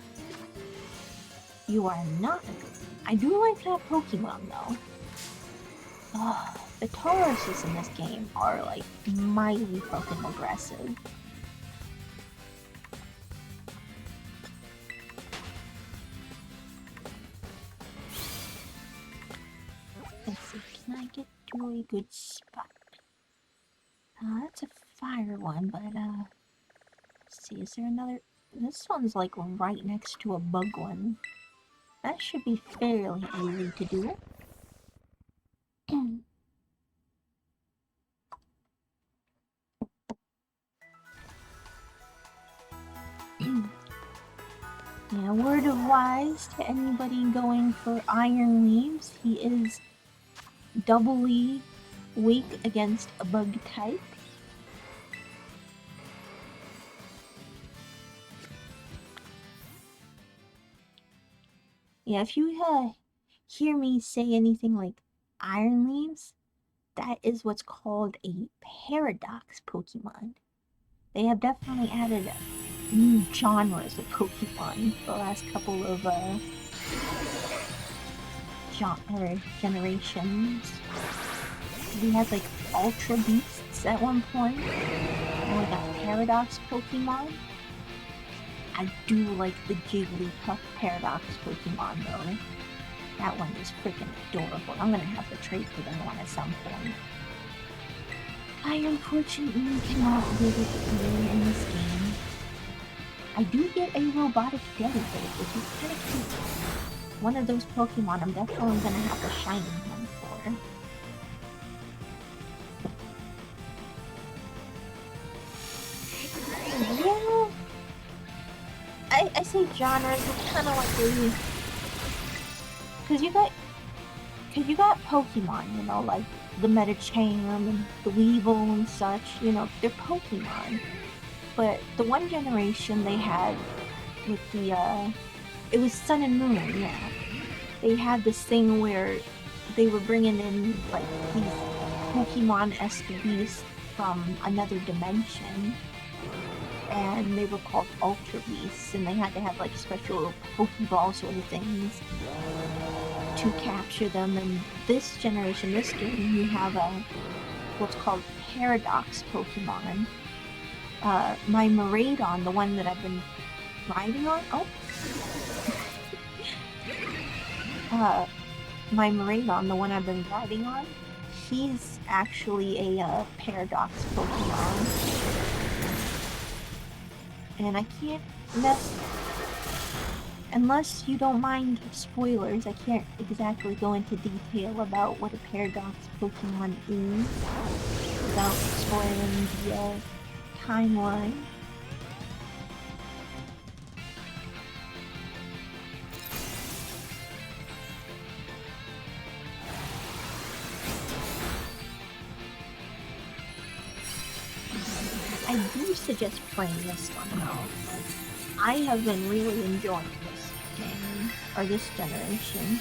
You are not a good. I do like that Pokemon though. Oh, the Tauruses in this game are like mighty fucking aggressive. Let's see, can I get to a good spot? That's a fire one, but let's see, is there another? This one's like right next to a bug one. That should be fairly easy to do. Yeah, word of wise to anybody going for Iron Leaves, he is doubly weak against a bug type. Yeah, if you hear me say anything like Iron Leaves, that is what's called a paradox Pokemon. They have definitely added new genres of Pokemon the last couple of generations. We had like Ultra Beasts at one point, and we got Paradox Pokemon. I do like the Jigglypuff Paradox Pokemon though. That one is freaking adorable. I'm gonna have to trade for that one at some point. I unfortunately cannot live it in this game. I do get a robotic Delibird, which is kind of cute. One of those Pokemon I'm definitely gonna have a shiny one for. Yeah, I say genres. It's kind of like because you got Pokemon, you know, like the Medicham and the Weevil and such. You know, they're Pokemon. But the one generation they had with the it was Sun and Moon, yeah. They had this thing where they were bringing in like these Pokemon-esque beasts from another dimension, and they were called Ultra Beasts, and they had to have like special Pokeball sort of things to capture them. And this generation, this game, you have what's called Paradox Pokemon. My Miraidon, the one that I've been riding on. My Miraidon, the one I've been riding on, he's actually a Paradox Pokemon. And I can't unless you don't mind spoilers, I can't exactly go into detail about what a Paradox Pokemon is without spoiling the timeline. I do suggest playing this one though. I have been really enjoying this game, or this generation.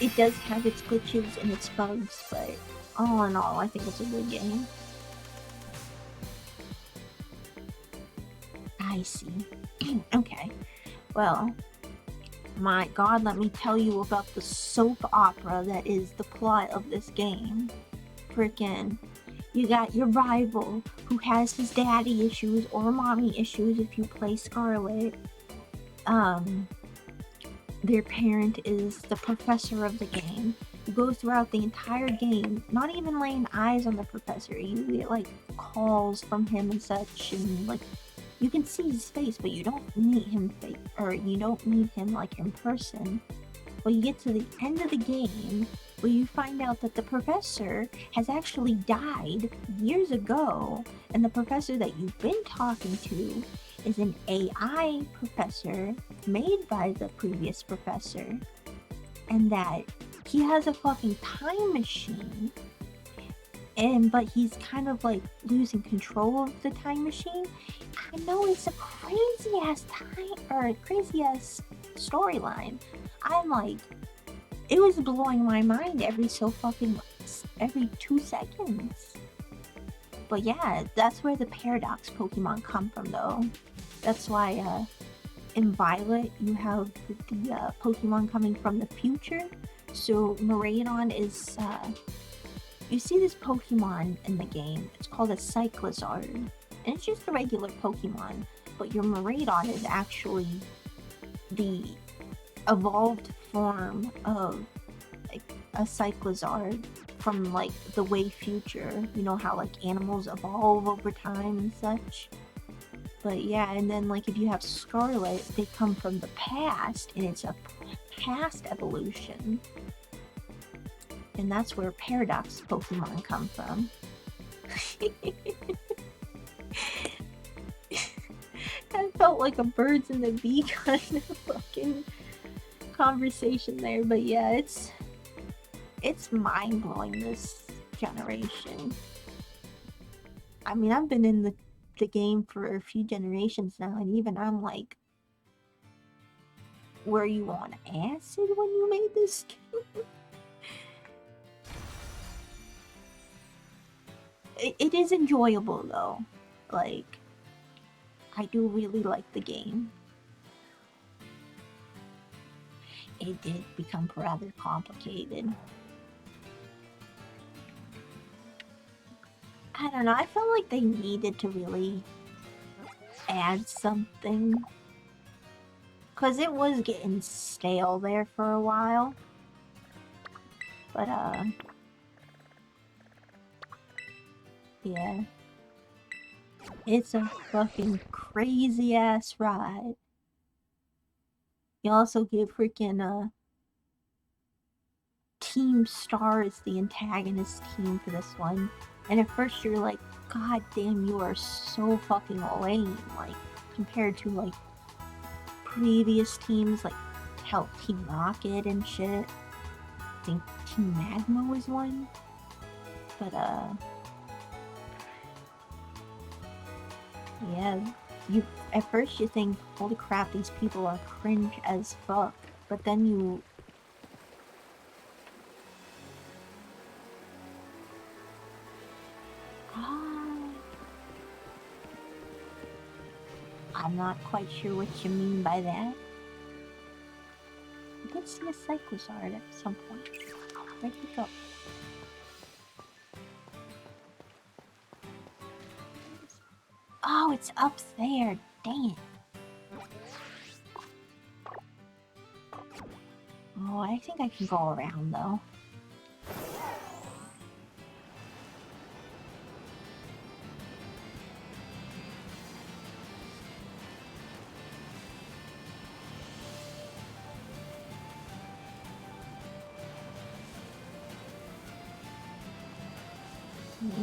It does have its glitches and its bugs, but all in all, I think it's a good game. I see. Okay. Well, my god, let me tell you about the soap opera that is the plot of this game. Frickin'. You got your rival who has his daddy issues or mommy issues if you play Scarlet. Their parent is the professor of the game. You go throughout the entire game, not even laying eyes on the professor. You get like calls from him and such, and like you can see his face, but you don't meet him like in person. Well, you get to the end of the game where you find out that the professor has actually died years ago, and the professor that you've been talking to is an AI professor made by the previous professor, and that he has a fucking time machine, but he's kind of like losing control of the time machine. I know it's a crazy ass storyline. I'm like, it was blowing my mind every 2 seconds. But yeah, that's where the Paradox Pokemon come from though. That's why in Violet you have the Pokemon coming from the future. So Miraidon is, you see this Pokemon in the game, it's called a Cyclizard. And it's just a regular Pokemon, but your Miraidon is actually the evolved form of like a Cyclizard from like the way future. You know how like animals evolve over time and such. But yeah, and then like if you have Scarlet, they come from the past, and it's a past evolution. And that's where Paradox Pokemon come from. That felt like a birds and the bee kind of fucking conversation there, but yeah, it's mind-blowing, this generation. I mean, I've been in the game for a few generations now, and even I'm like, were you on acid when you made this game? It is enjoyable though. Like, I do really like the game. It did become rather complicated. I don't know, I felt like they needed to really add something. Because it was getting stale there for a while. But, yeah. It's a fucking crazy-ass ride. You also get freaking, Team Star is the antagonist team for this one. And at first you're like, God damn, you are so fucking lame. Like, compared to, like, previous teams, like, hell, Team Rocket and shit. I think Team Magma was one. But, yeah, at first you think, holy crap, these people are cringe as fuck. But then you... I'm not quite sure what you mean by that. I did see a Cyclozard at some point. Where'd he go? Oh, it's up there. Dang it. Oh, I think I can go around, though.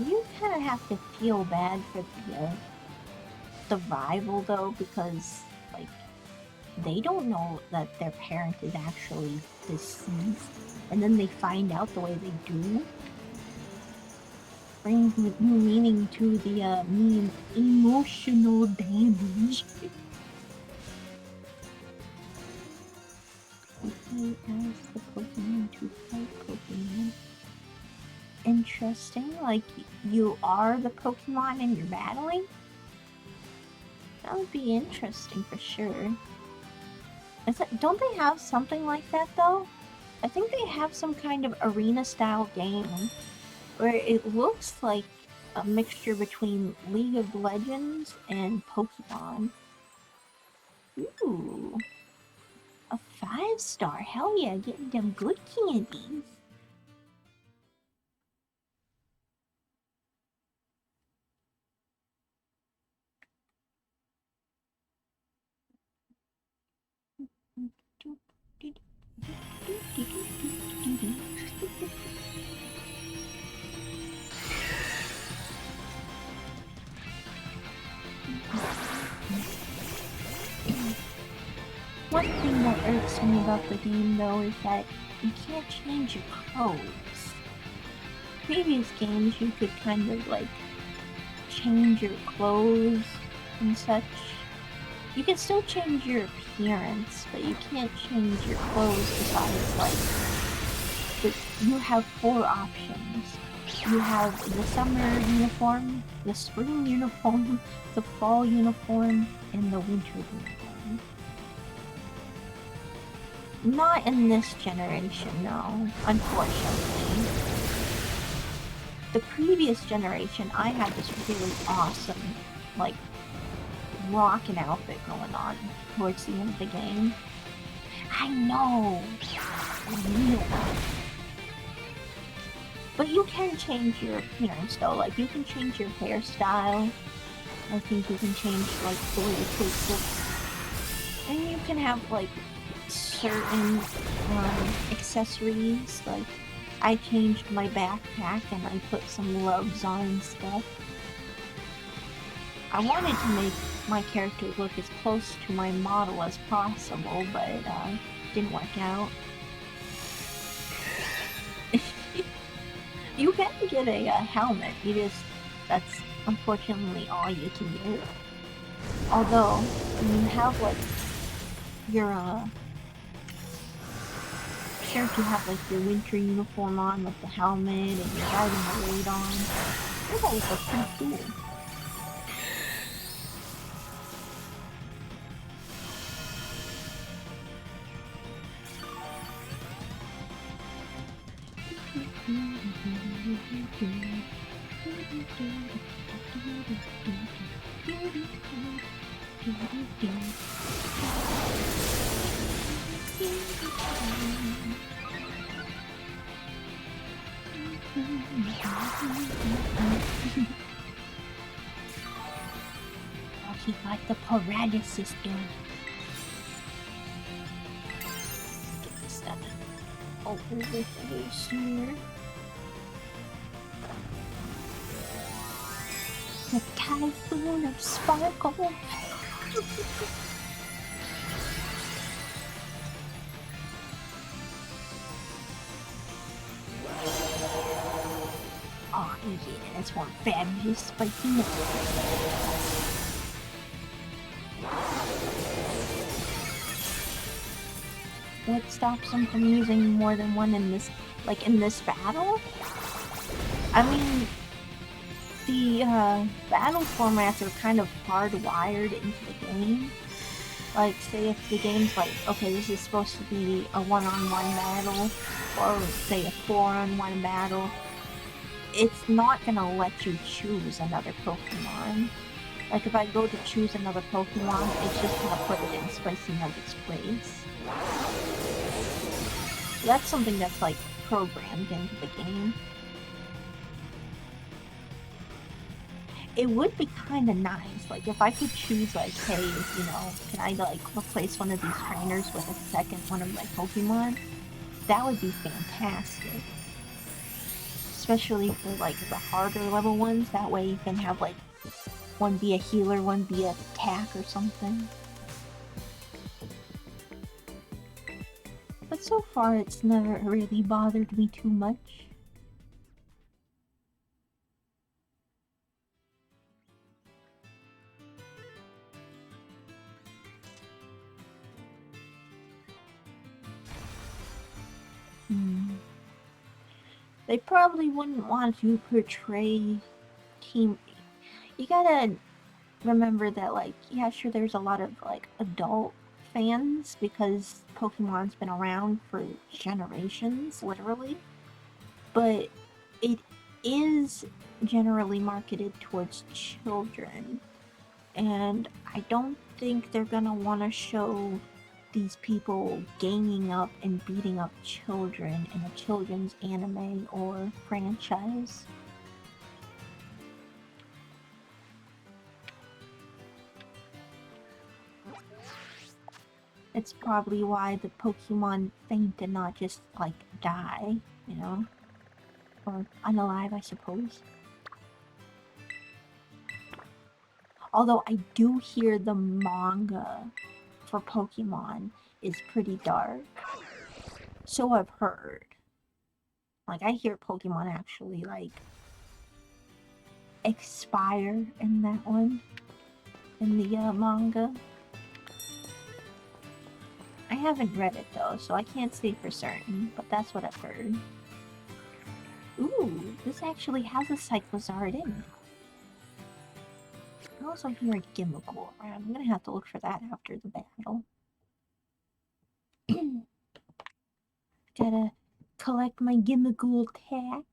You kind of have to feel bad for the rival, though, because, like, they don't know that their parent is actually deceased, and then they find out the way they do. Brings new meaning to the meme, emotional damage. You ask the Pokemon to fight Pokemon. Interesting, like, you are the Pokemon and you're battling? That would be interesting for sure. Don't they have something like that, though? I think they have some kind of arena-style game where it looks like a mixture between League of Legends and Pokemon. Ooh. A 5-star. Hell yeah, getting them good candies. One thing that irks me about the game, though, is that you can't change your clothes. Previous games, you could kind of, like, change your clothes and such. You can still change your appearance, but you can't change your clothes besides, like, you have 4 options. You have the summer uniform, the spring uniform, the fall uniform, and the winter uniform. Not in this generation, no, unfortunately. The previous generation, I had this really awesome, like, rockin' outfit going on towards the end of the game. I know! Real. But you can change your appearance, though. Like, you can change your hairstyle. I think you can change, like, the way your face looks. And you can have, like, certain accessories. Like, I changed my backpack and I put some gloves on and stuff. I wanted to make my character look as close to my model as possible, but it didn't work out. You can get a helmet, that's unfortunately all you can get. Although, when you have, like, your sure if you have like your winter uniform on, like the helmet, and you're riding the raid on. That would look pretty cool. Oh, he got the paralysis gun. Get this done. Open it a little sooner. The typhoon of sparkle. Oh yeah, that's one fabulous spiky nut. What stops them from using more than one in this, like in this battle? I mean, the battle formats are kind of hardwired into the game. Like, say if the game's like, okay, this is supposed to be a one-on-one battle, or say a four-on-one battle, it's not gonna let you choose another Pokemon. Like, if I go to choose another Pokemon, it's just gonna put it in Spicy Nugget's place. That's something that's, like, programmed into the game. It would be kind of nice, like, if I could choose, like, hey, you know, can I, like, replace one of these trainers with a second one of my Pokemon? That would be fantastic. Especially for, like, the harder level ones. That way you can have, like, one be a healer, one be an attack or something. But so far, it's never really bothered me too much. They probably wouldn't want to portray team. You gotta remember that, like, yeah, sure, there's a lot of, like, adult fans because Pokemon's been around for generations, literally. But it is generally marketed towards children. And I don't think they're gonna want to show these people ganging up and beating up children in a children's anime or franchise. It's probably why the Pokemon faint and not just, like, die, you know? Or unalive, I suppose. Although I do hear the manga for Pokemon is pretty dark. So I've heard. Like, I hear Pokemon actually, like, expire in that one. In the manga. I haven't read it though, so I can't say for certain, but that's what I've heard. Ooh, this actually has a Cyclizard in it. I also hear a Gimmighoul around. I'm gonna have to look for that after the battle. Gotta collect my Gimmighoul tags.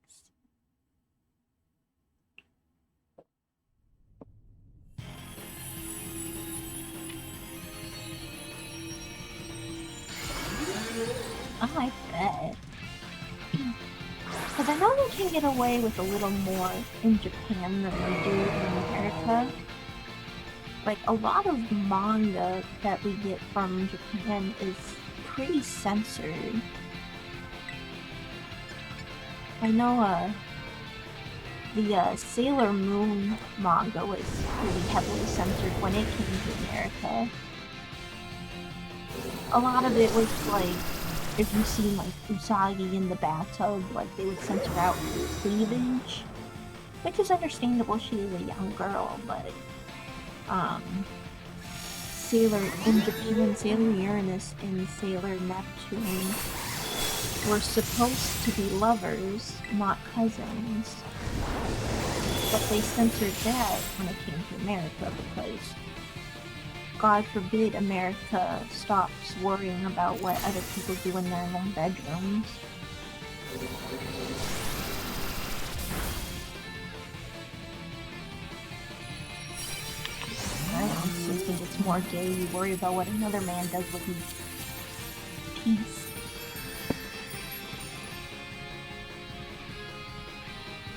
Oh, I bet. Because I know they can get away with a little more in Japan than they do in America. Like, a lot of manga that we get from Japan is pretty censored. I know, the Sailor Moon manga was pretty heavily censored when it came to America. A lot of it was like, if you see like Usagi in the bathtub, like they would censor out cleavage, which is understandable. She is a young girl, but Sailor in Japan, Sailor Uranus and Sailor Neptune were supposed to be lovers, not cousins. But they censored that when it came to America because, God forbid, America stops worrying about what other people do in their own bedrooms. I honestly think it's more gay. You worry about what another man does with his piece.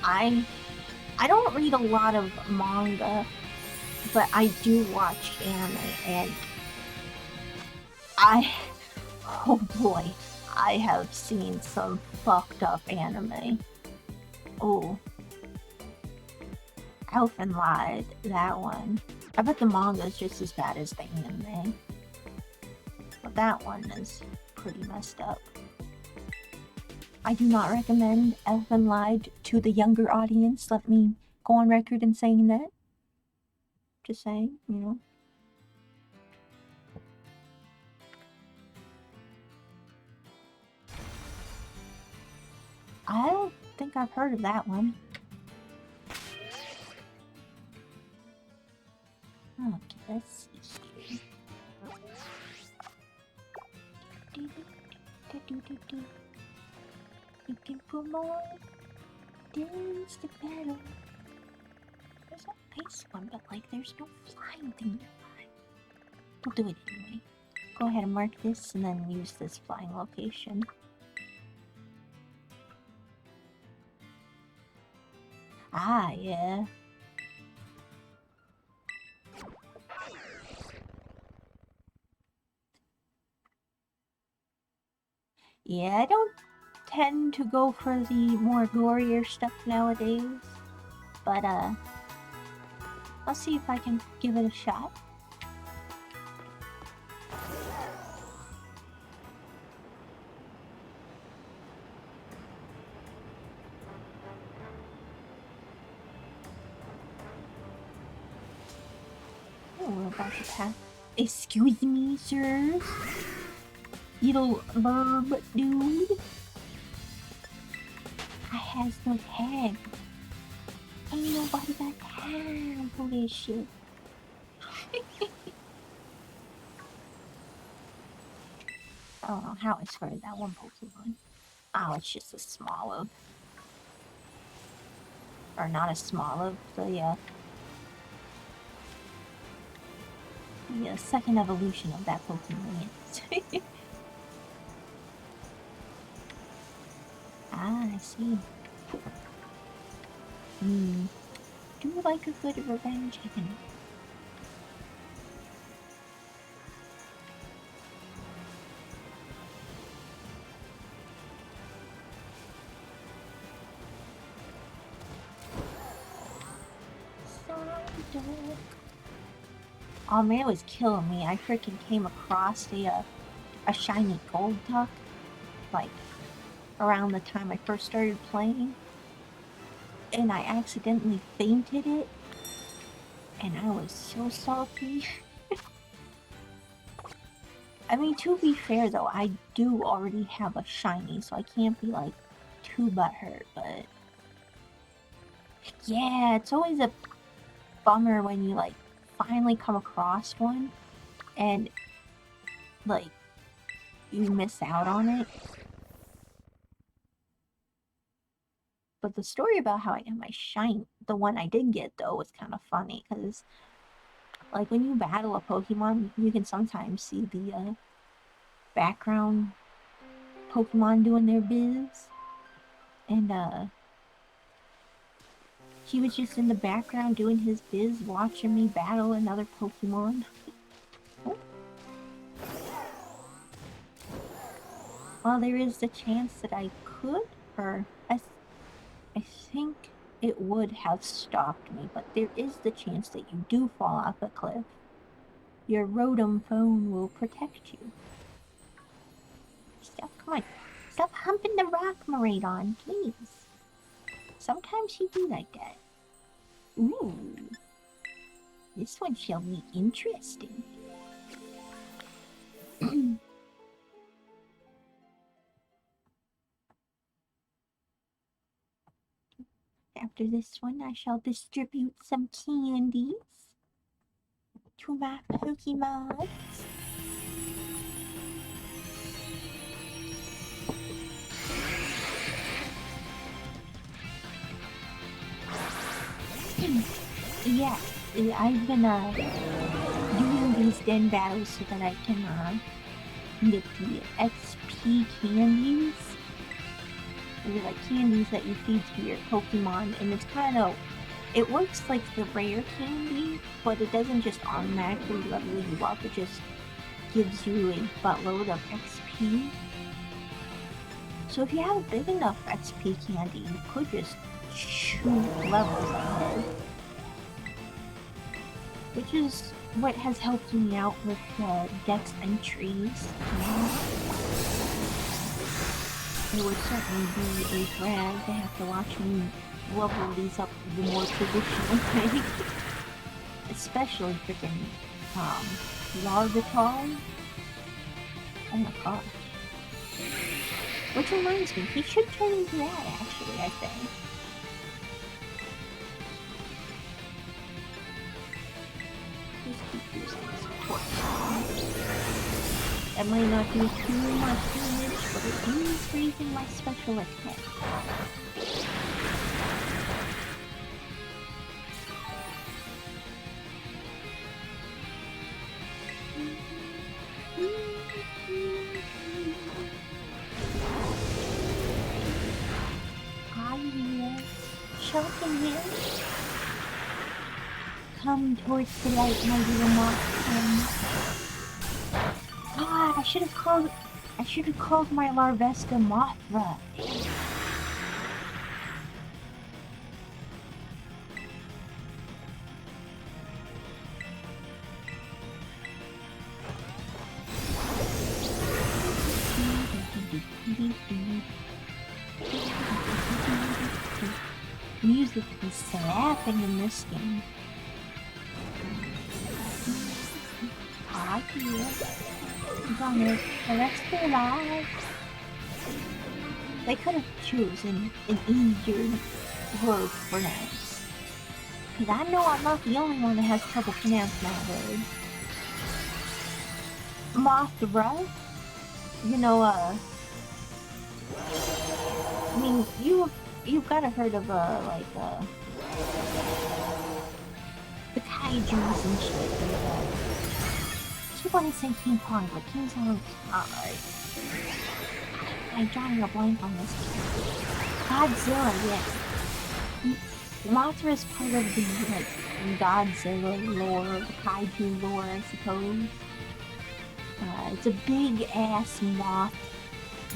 I don't read a lot of manga, but I do watch anime, and oh boy, I have seen some fucked up anime. Oh, Elfen lied, that one. I bet the manga is just as bad as the anime. But that one is pretty messed up. I do not recommend Elfen Lied to the younger audience. Let me go on record in saying that. Just saying, you know. I don't think I've heard of that one. Okay, let's see here. You can put more days to battle. There's a nice one, but like there's no flying thing nearby. We'll do it anyway. Go ahead and mark this and then use this flying location. Ah, yeah. Yeah, I don't tend to go for the more gorier stuff nowadays, but I'll see if I can give it a shot. Oh, we're about to pass. Excuse me, sir? Little verb dude? I has no tag. Ain't nobody got time for this shit. I don't know how I started that one Pokemon. Oh, it's just a Smoliv. Or not a Smoliv, the second evolution of that Pokemon. Ah, I see. Do you like a good revenge? I can... Oh man, it was killing me. I freaking came across a shiny gold duck, like, around the time I first started playing. And I accidentally fainted it. And I was so salty. I mean, to be fair though, I do already have a shiny, so I can't be like too butthurt, but... Yeah, it's always a bummer when you like finally come across one and like you miss out on it. But the story about how I got my shiny, the one I did get though, was kind of funny because like when you battle a Pokemon, you can sometimes see the background Pokemon doing their biz, and he was just in the background doing his biz, watching me battle another Pokemon. Oh. Well, there is the chance that I could, or I think it would have stopped me, but there is the chance that you do fall off a cliff. Your Rotom phone will protect you. Come on. Stop humping the rock, Maradon, please. Sometimes you do like that. Ooh. This one shall be interesting. after this one, I shall distribute some candies to my Pokemon. Yeah, I've been doing these den battles so that I can get the XP candies. They're like candies that you feed to your Pokemon, and it's kind of, it works like the rare candy, but it doesn't just automatically level you up, it just gives you a buttload of XP. So if you have a big enough XP candy, you could just shoot levels ahead. Which is what has helped me out with Dex entries. It would certainly be a drag to have to watch me level these up the more traditional way. Especially freaking Larvitar. Oh my god. Which reminds me, he should turn into that actually, I think. Just keep using this torch. That might not do too much damage, but it is raising my special attack. Shouting here. Come towards the light, my little moth. God, I should have called my Larvesta Mothra. Music is slapping in this game. Here. Gonna collect their lives. They could have chosen an easier word to pronounce. Cause I know I'm not the only one that has trouble pronouncing that word. Mothra? You know, I mean, you've gotta heard of, the kaijus and shit. I want to say King Kong, but King Kong's alright. I'm drawing a blank on this. Godzilla, yes. Mothra is part of the, like, Godzilla lore, the kaiju lore, I suppose. It's a big-ass moth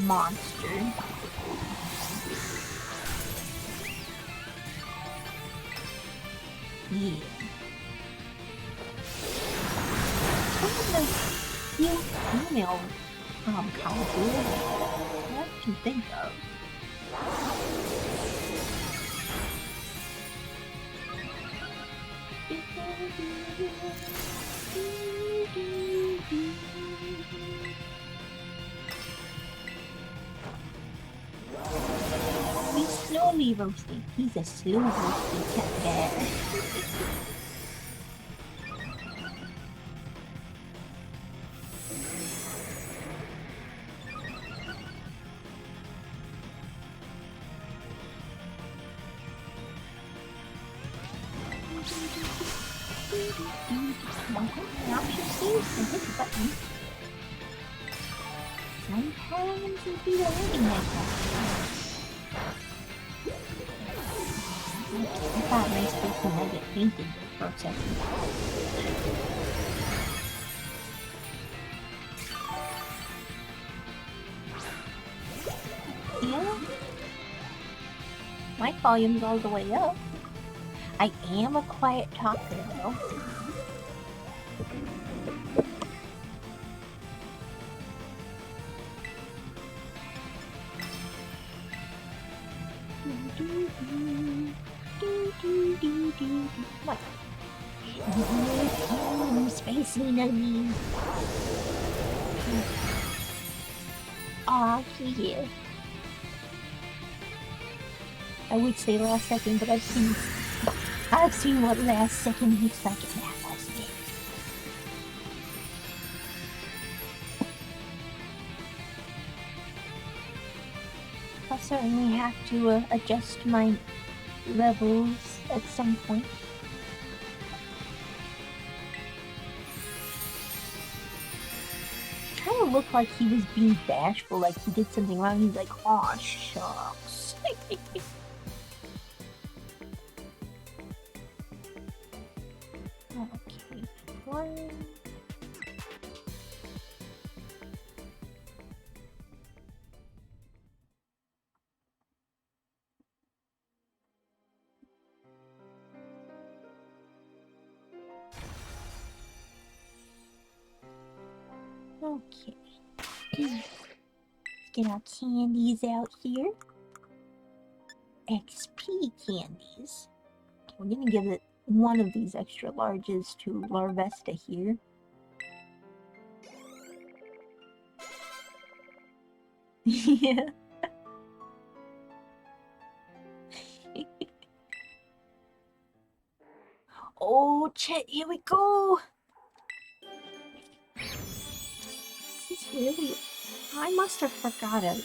monster. Yeah. You female kaiju what to think of. He's slowly roasting. He's a slow roasting cat bear. Sometimes it'd be learning like that. I thought my space when I get painted for a second. Yeah. My volume's all the way up. I am a quiet talker though. What? Oh, Spacey Nuggy. Aw, yeah. I would say last second, but I've seen what last second looks like in atmosphere. I'll certainly have to adjust my levels at some point. Kind of looked like he was being bashful, like he did something wrong. He's like, "Aw, shucks." Okay, one. Okay. Let's get our candies out here. XP candies. We're gonna give it one of these extra larges to Larvesta here. Yeah. Oh, Chet, here we go. This is really... I must have forgotten.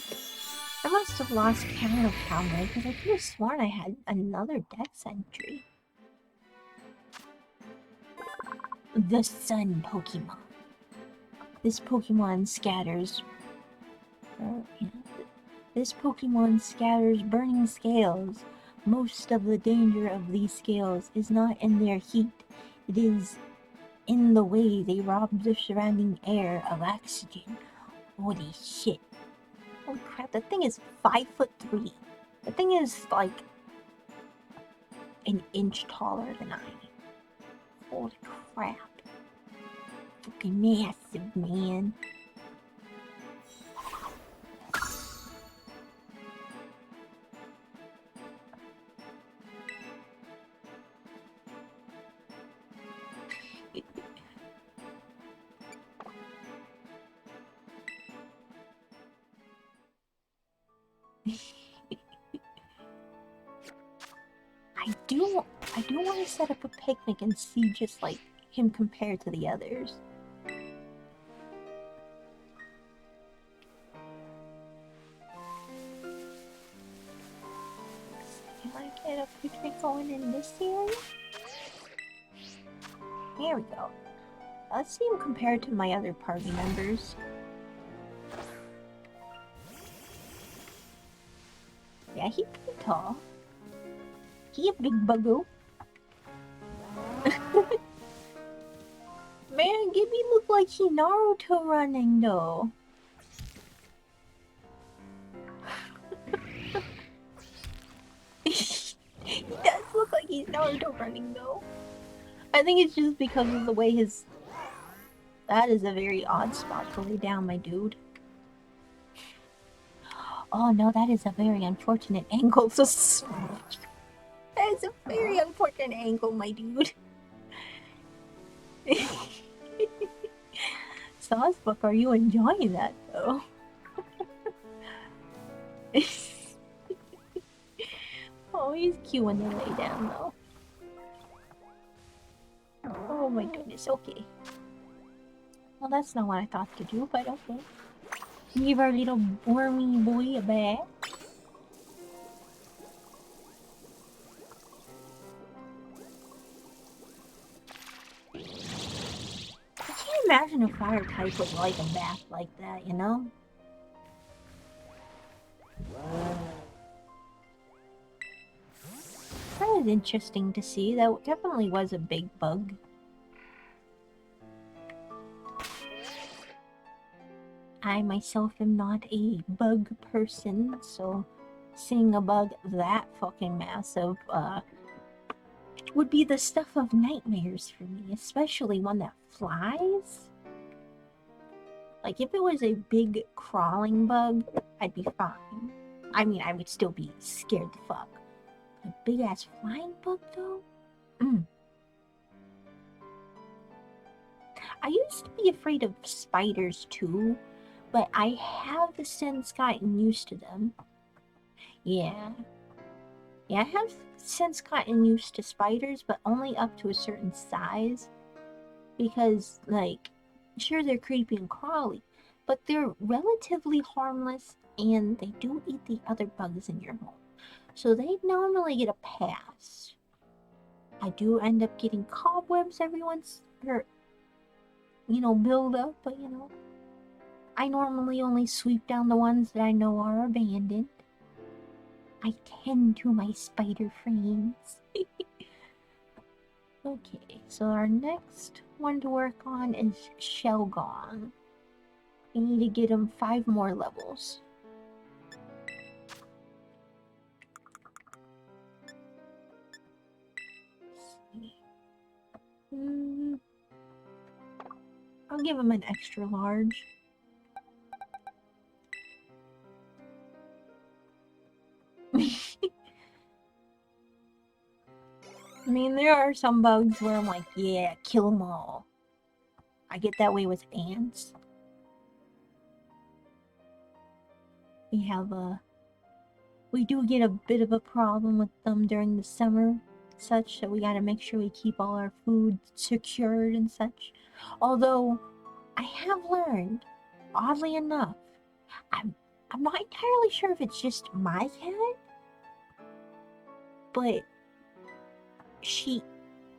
I must have lost count of how many, because I could have sworn I had another dex entry. The Sun Pokemon. This Pokemon scatters... yeah. This Pokemon scatters burning scales. Most of the danger of these scales is not in their heat. It is in the way they rob the surrounding air of oxygen. Holy shit. Holy crap, that thing is 5'3". That thing is like an inch taller than I am. Holy crap. Fucking massive, man. I do want to set up a picnic and see just like him compared to the others. Can I get a picnic going in this area? There we go. Let's see him compared to my other party members. Yeah, he's pretty tall. He a big buggo. Man, Gibby look like he Naruto running though. He does look like he's Naruto running though. I think it's just because of the way his... That is a very odd spot to lay down, my dude. Oh no, that is a very unfortunate angle to switch. That is a very unfortunate angle, my dude. Saucebook, are you enjoying that though? Oh, he's cute when they lay down though. Oh my goodness, okay. Well, that's not what I thought to do, but okay. Give our little wormy boy a bath. I can't imagine a fire type would like a bath like that, you know? That was interesting to see. That definitely was a big bug. I myself am not a bug person, so seeing a bug that fucking massive would be the stuff of nightmares for me, especially one that flies. Like, if it was a big crawling bug, I'd be fine. I mean, I would still be scared the fuck. A big-ass flying bug, though? I used to be afraid of spiders, too, but I have since gotten used to them. Yeah. Yeah, I have since gotten used to spiders, but only up to a certain size. Because, like, sure, they're creepy and crawly, but they're relatively harmless and they do eat the other bugs in your home. So they normally get a pass. I do end up getting cobwebs every once, or, build up, but, I normally only sweep down the ones that I know are abandoned. I tend to my spider friends. Okay, so our next one to work on is Shelgon. We need to get him 5 more levels. I'll give him an extra large. I mean, there are some bugs where I'm like, yeah, kill them all. I get that way with ants. We do get a bit of a problem with them during the summer, such, so we gotta make sure we keep all our food secured and such. Although, I have learned, oddly enough, I'm not entirely sure if it's just my cat, but she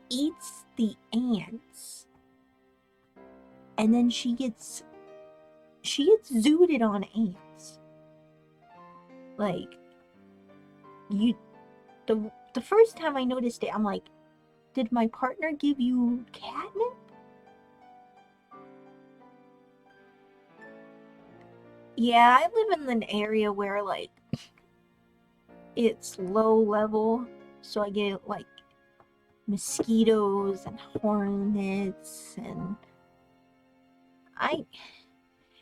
eats the ants, and then she gets zooted on ants. Like, the first time I noticed it, I'm like, did my partner give you catnip? Yeah, I live in an area where, like, it's low level, so I get, like, mosquitoes and hornets, and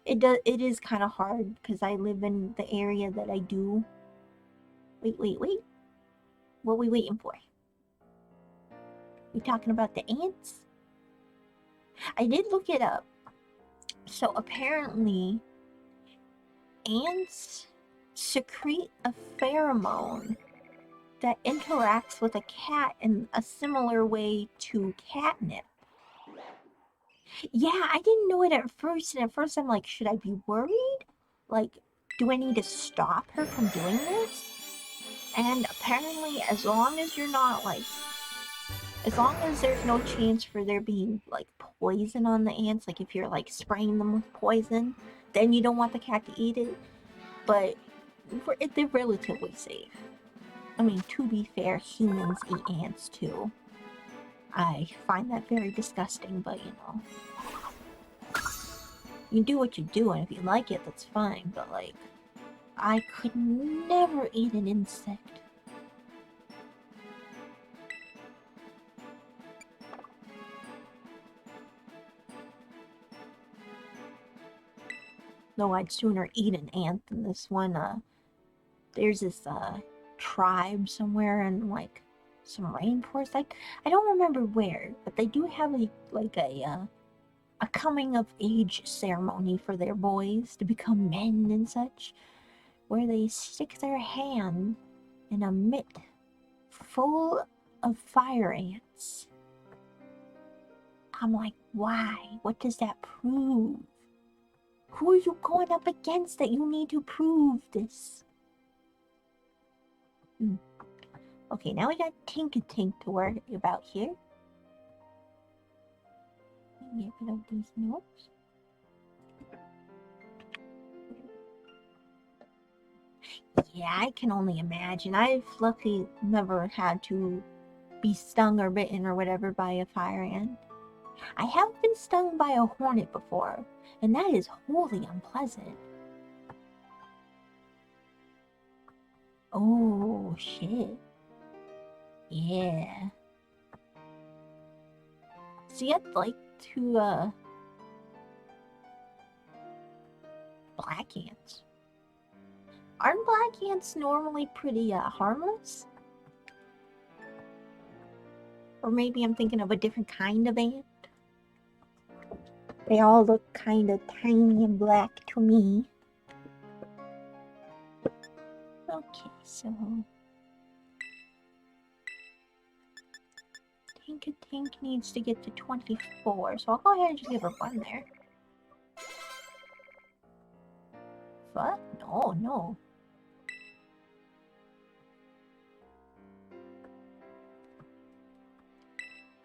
it is kind of hard because I live in the area that I do. Wait. What are we waiting for? We talking about the ants? I did look it up. So apparently, ants secrete a pheromone that interacts with a cat in a similar way to catnip. Yeah, I didn't know it at first, and at first I'm like, should I be worried? Like, do I need to stop her from doing this? And apparently, as long as you're not, like, as long as there's no chance for there being, like, poison on the ants, like if you're, like, spraying them with poison, then you don't want the cat to eat it. But they're relatively safe. I mean, to be fair, humans eat ants too. I find that very disgusting, but you do what you do, and if you like it, that's fine, but, like, I could never eat an insect. Though I'd sooner eat an ant than this one. There's this tribe somewhere in, like, some rainforest. I don't remember where, but they do have a coming of age ceremony for their boys to become men and such, where they stick their hand in a mitt full of fire ants. I'm like, why? What does that prove? Who are you going up against that you need to prove this? Okay, now we got Tink to worry about here. Get rid of these notes. Yeah, I can only imagine. I've luckily never had to be stung or bitten or whatever by a fire ant. I have been stung by a hornet before, and that is wholly unpleasant. Oh, shit. Yeah. See, I'd like to, black ants. Aren't black ants normally pretty, harmless? Or maybe I'm thinking of a different kind of ant. They all look kind of tiny and black to me. Okay, so Tink needs to get to 24, so I'll go ahead and just give her 1 there. What? No, no.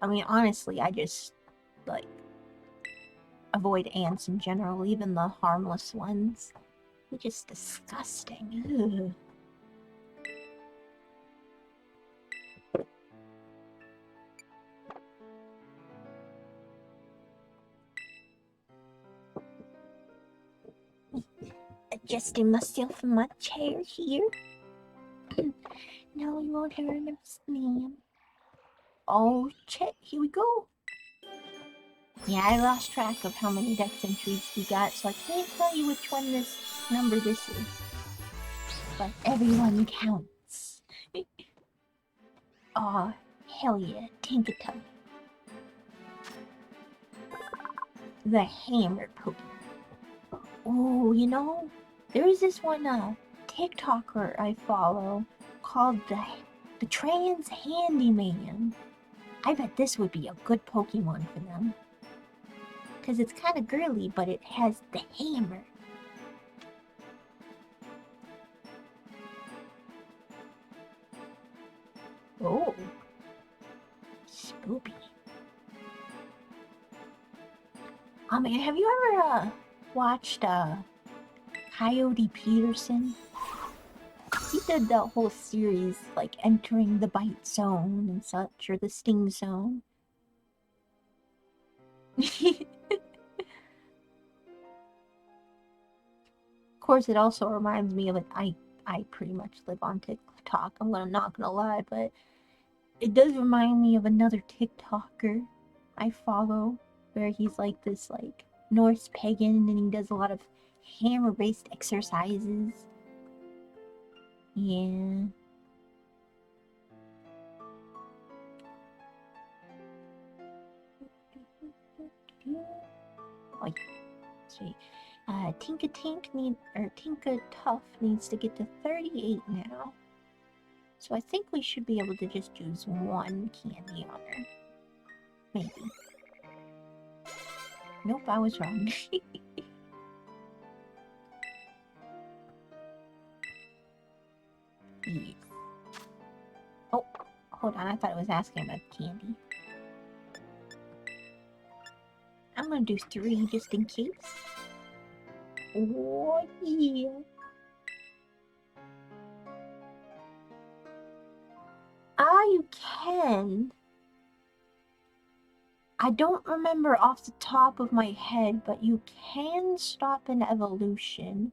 I mean, honestly, I just, like, avoid ants in general, even the harmless ones. They're just disgusting. Ugh. Adjusting myself in my chair here. No, you won't hurt him, ma'am. Oh, shit, here we go. Yeah, I lost track of how many dex entries we got, so I can't tell you which one this number this is. But everyone counts. Aw, hell yeah, Tinkaton. The hammer Pokemon. Oh, you know, there is this one TikToker I follow called the Trans Handyman. I bet this would be a good Pokemon for them. Because it's kind of girly, but it has the hammer. Oh. Spoopy. Oh man, have you ever watched Coyote Peterson? He did that whole series, like entering the bite zone and such, or the sting zone. Of course, it also reminds me of it. I pretty much live on TikTok. I'm not gonna lie, but it does remind me of another TikToker I follow, where he's like this like Norse pagan, and he does a lot of hammer-based exercises. Yeah. Like, see, Tinka Tough needs to get to 38 now. So I think we should be able to just use 1 candy on her. Maybe. Nope, I was wrong. Yes. Oh, hold on, I thought it was asking about candy. I'm gonna do 3 just in case. Oh, yeah. Ah, you can. I don't remember off the top of my head, but you can stop an evolution.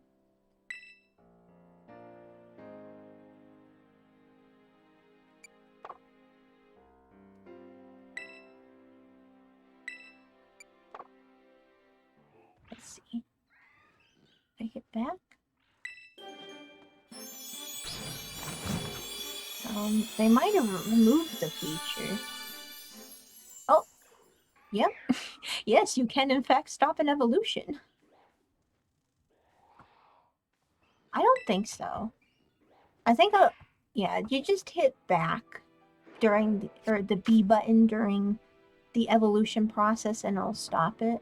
Let's see. If I hit back. They might have removed the feature. Oh, yep. Yes, you can in fact stop an evolution. I don't think so. I think, yeah, you just hit back during the B button during the evolution process and it'll stop it.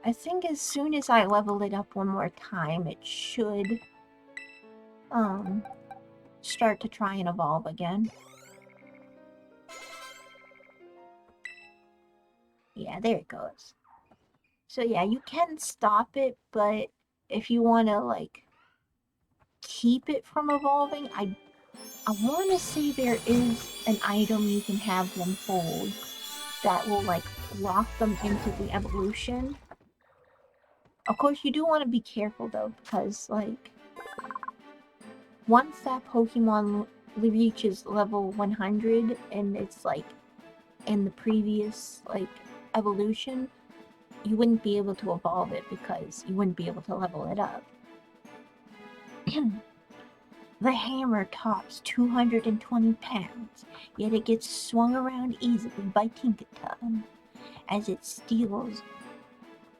I think as soon as I level it up 1 more time, it should, start to try and evolve again. Yeah, there it goes. So yeah, you can stop it, but if you want to, like, keep it from evolving, I want to say there is an item you can have them hold that will, like, lock them into the evolution. Of course, you do want to be careful, though, because, like, once that Pokemon reaches level 100 and it's, like, in the previous, like, evolution, you wouldn't be able to evolve it because you wouldn't be able to level it up. The hammer tops 220 pounds, yet it gets swung around easily by Tinkaton as it steals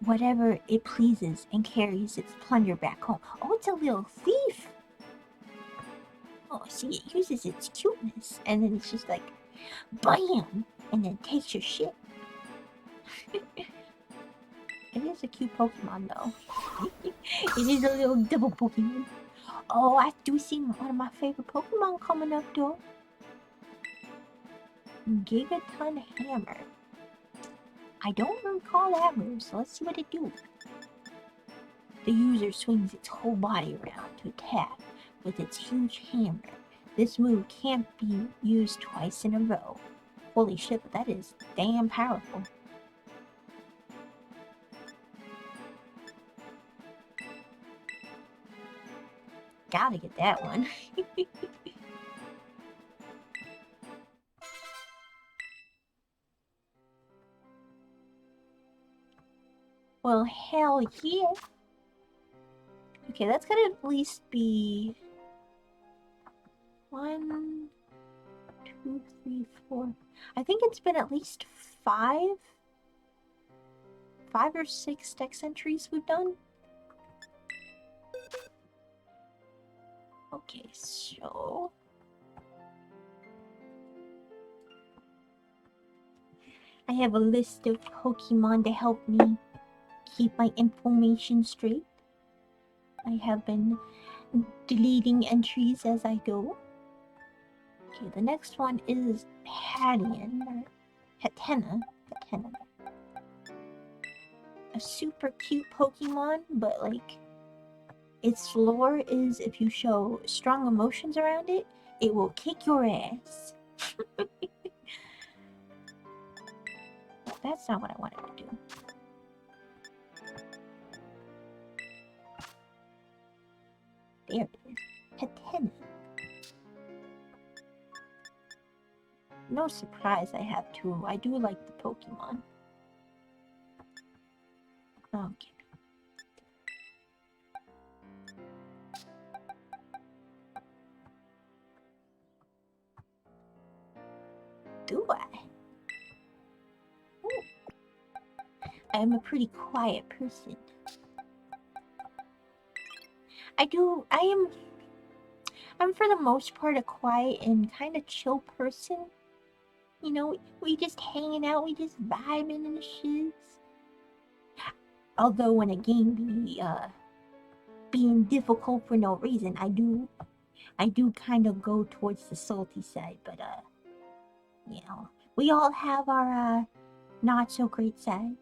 whatever it pleases and carries its plunder back home. Oh, it's a little thief! Oh, see, it uses its cuteness, and then it's just like, BAM! and then takes your shit. It is a cute Pokemon, though. It is a little double Pokemon. Oh, I do see one of my favorite Pokemon coming up, though. Gigaton Hammer. I don't recall that move, so let's see what it do. The user swings its whole body around to attack with its huge hammer. This move can't be used twice in a row. Holy shit, but that is damn powerful. Gotta get that one. Well, hell yeah. Okay, that's gonna at least be 1, 2, 3, 4. I think it's been at least 5 or 6 dex entries we've done. Okay, so I have a list of Pokemon to help me keep my information straight. I have been deleting entries as I go. Okay, the next one is Hatena. A super cute Pokemon, but like its lore is if you show strong emotions around it, it will kick your ass. That's not what I wanted to do. There it is. Hatena. No surprise I have two. I do like the Pokemon. Okay. Do I? Ooh. I am a pretty quiet person. I'm for the most part a quiet and kind of chill person. You know, we just hanging out, we just vibing and shit. Although when a game be being difficult for no reason, I do kind of go towards the salty side, but you know, we all have our not so great sides.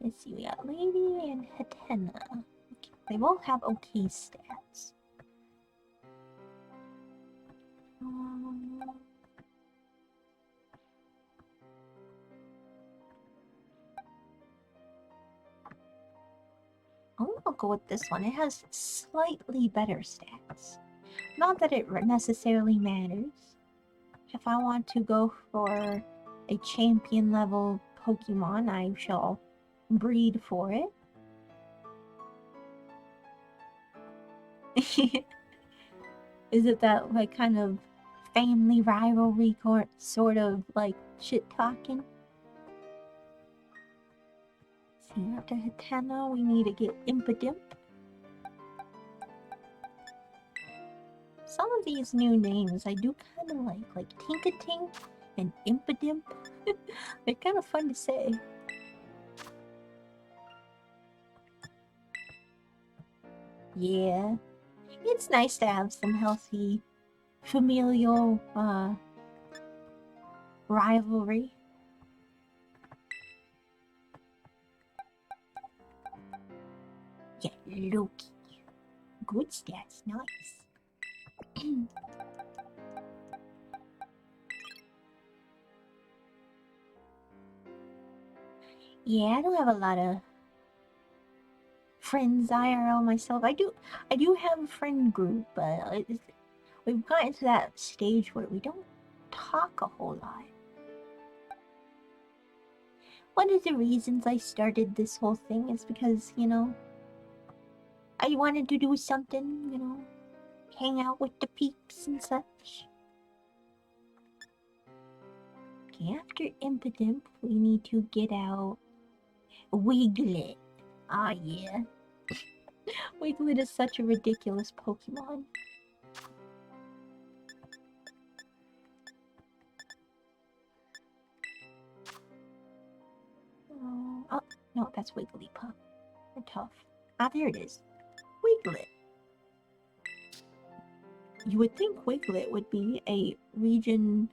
Let's see, we got Lady and Hatena. Okay, they both have okay stats. I'm gonna go with this one. It has slightly better stats. Not that it necessarily matters. If I want to go for a champion level Pokemon, I shall breed for it. Is it that like kind of family rivalry sort of like shit talking? See, after Hatena, we need to get Impidimp. Some of these new names I do kind of like Tinkatink and Impidimp. They're kind of fun to say. Yeah, it's nice to have some healthy familial rivalry. Yeah, Loki. Good stats, nice. Yeah, I don't have a lot of friends IRL myself. I do have a friend group, but we've gotten to that stage where we don't talk a whole lot. One of the reasons I started this whole thing is because, you know, I wanted to do something, you know, hang out with the peeps and such. Okay, after Impidimp, we need to get out Wiglet. Ah, yeah. Wiglet is such a ridiculous Pokemon. That's Wigglypuff. They're tough. Ah, there it is. Wiglet. You would think Wiglet would be a region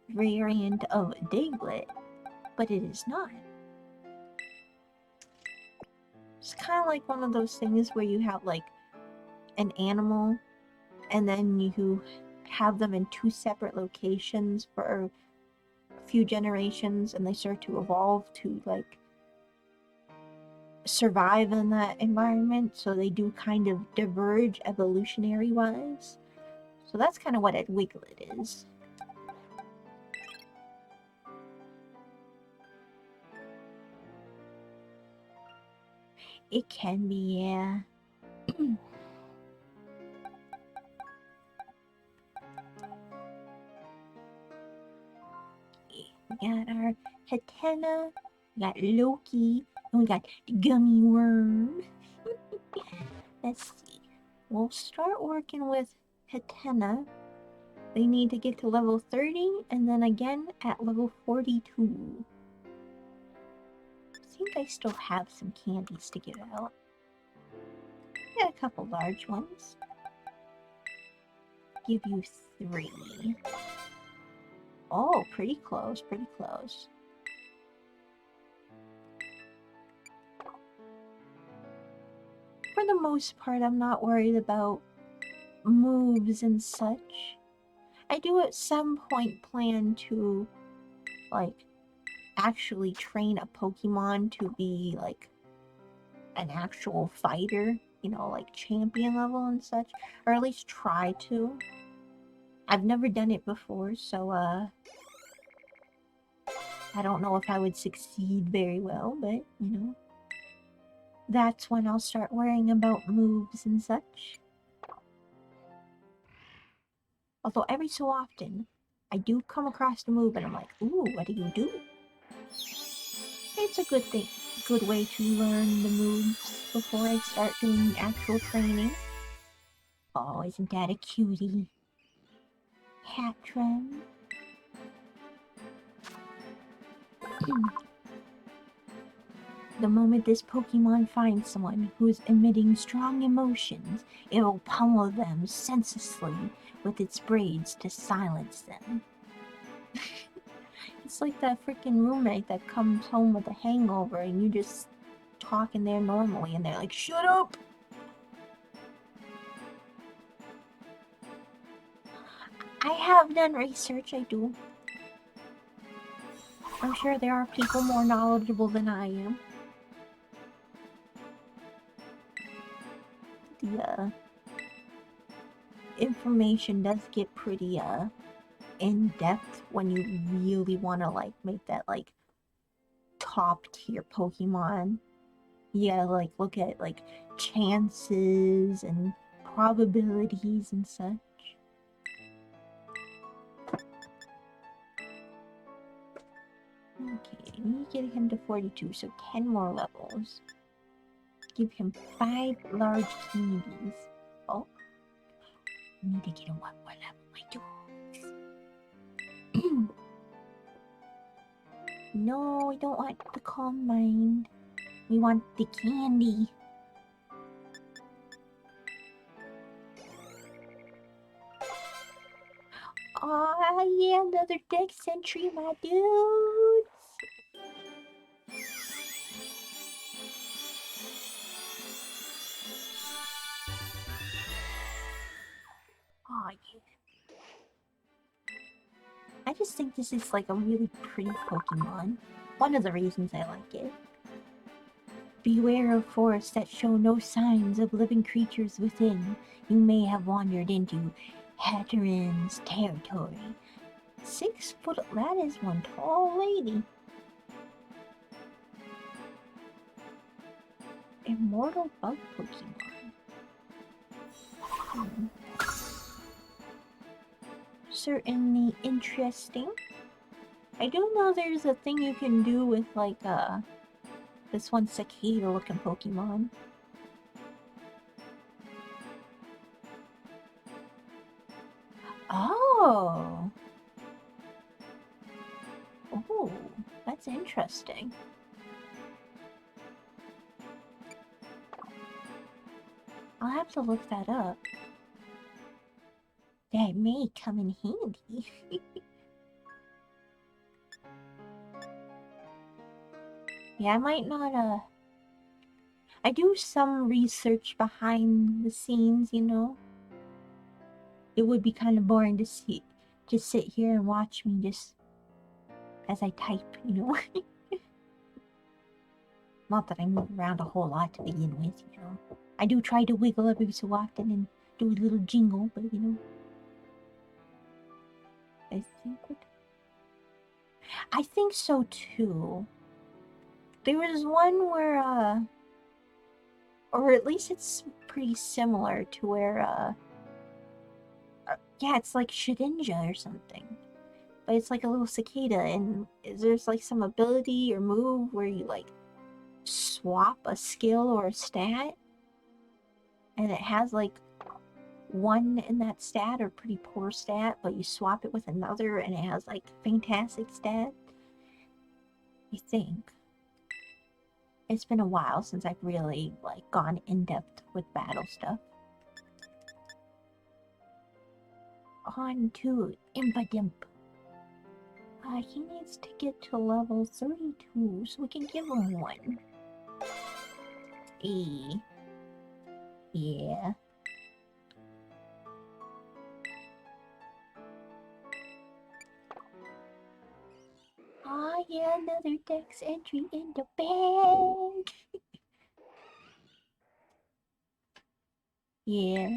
variant of Diglett, but it is not. It's kind of like one of those things where you have like an animal and then you have them in two separate locations for a few generations and they start to evolve to like survive in that environment, so they do kind of diverge evolutionary wise. So that's kind of what a Wiglet is. It can be, yeah. We got our Hatena, we got Loki, and we got the Gummy Worm. Let's see. We'll start working with Hatena. They need to get to level 30, and then again at level 42. I think I still have some candies to give out. Got a couple large ones. Give you 3. Oh, pretty close, pretty close. For the most part, I'm not worried about moves and such. I do at some point plan to, like, actually train a Pokemon to be, like, an actual fighter, you know, like champion level and such, or at least try to. I've never done it before, so, I don't know if I would succeed very well, but, you know, that's when I'll start worrying about moves and such. Although every so often, I do come across the move and I'm like, ooh, what do you do? It's a good thing, good way to learn the moves before I start doing actual training. Oh, isn't that a cutie? Hattrem. The moment this Pokemon finds someone who is emitting strong emotions, it will pummel them senselessly with its braids to silence them. It's like that freaking roommate that comes home with a hangover and you just talking there normally and they're like, shut up! I have done research, I do. I'm sure there are people more knowledgeable than I am. The information does get pretty in-depth when you really want to like make that like top tier Pokemon. You gotta like look at like chances and probabilities and such. Okay, we get him to 42, so 10 more levels. Give him 5 large candies. Oh, I need to get him 1 more level, my dudes. No, we don't want the calm mind. We want the candy. Aw, yeah, another dex entry, my dudes. Aw, yeah. I just think this is like a really pretty Pokemon. One of the reasons I like it. Beware of forests that show no signs of living creatures within. You may have wandered into Hatteran's territory. 6 foot, that is one tall lady. Immortal bug Pokemon. Certainly interesting. I do know there's a thing you can do with like this one cicada looking Pokemon. Oh. Oh, that's interesting. I'll have to look that up. That may come in handy. Yeah, I might not, I do some research behind the scenes, you know? It would be kind of boring to see, just sit here and watch me just as I type, you know? Not that I move around a whole lot to begin with, you know? I do try to wiggle every so often and do a little jingle, but, you know... I think so, too. There was one where, or at least it's pretty similar to where, yeah, it's like Shedinja or something. But it's like a little cicada, and there's like some ability or move where you like swap a skill or a stat, and it has like one in that stat or pretty poor stat, but you swap it with another and it has like fantastic stat. I think. It's been a while since I've really like gone in depth with battle stuff. On to Impadimp. He needs to get to level 32 so we can give him one. Yeah. Oh yeah, another Dex entry in the bag. Yeah.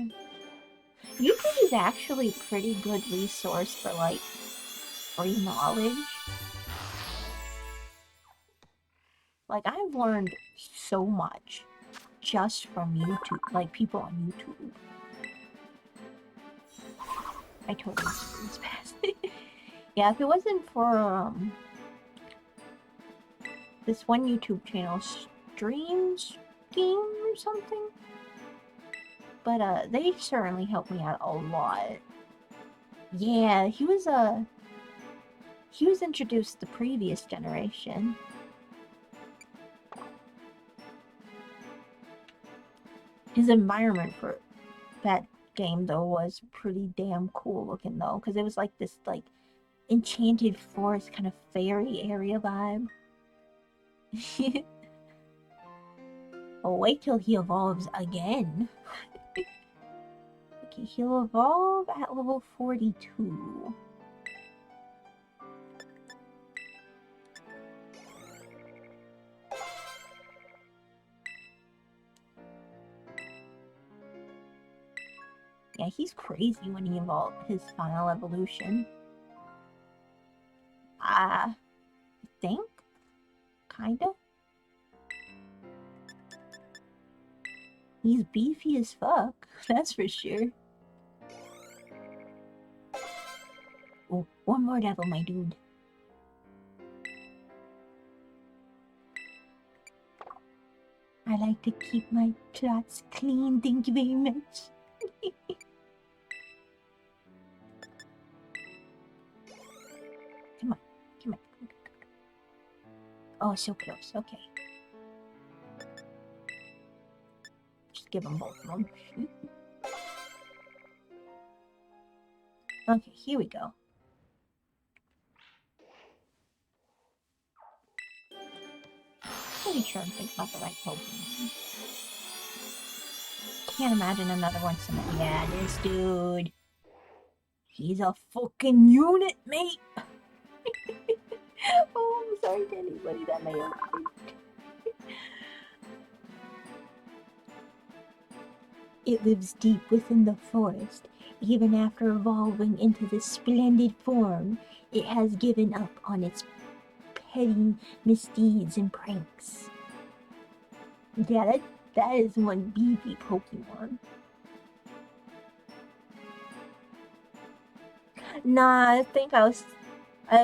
YouTube is actually a pretty good resource for like free knowledge. Like I've learned so much just from YouTube, like people on YouTube. I totally screwed this past. Yeah, if it wasn't for this one YouTube channel, Stream Scheme or something. But they certainly helped me out a lot. Yeah, he was introduced the previous generation. His environment for that game though was pretty damn cool looking though, because it was like this like enchanted forest kind of fairy area vibe. Oh, wait till he evolves again. Okay, he'll evolve at level 42. Yeah, he's crazy when he evolved his final evolution. I think? Kinda? He's beefy as fuck, that's for sure. Oh, one more devil, my dude. I like to keep my plots clean, thank you very much. Come on, come on. Oh, so close, okay. Just give them both of them. Okay, here we go. Pretty sure I'm thinking about the right Pokemon. Can't imagine another one similar. Yeah, this dude. He's a fucking unit, mate. Oh, I'm sorry to anybody that may have. It lives deep within the forest. Even after evolving into this splendid form, it has given up on its petty misdeeds and pranks. Yeah, that is one beefy Pokemon. Nah, I think I was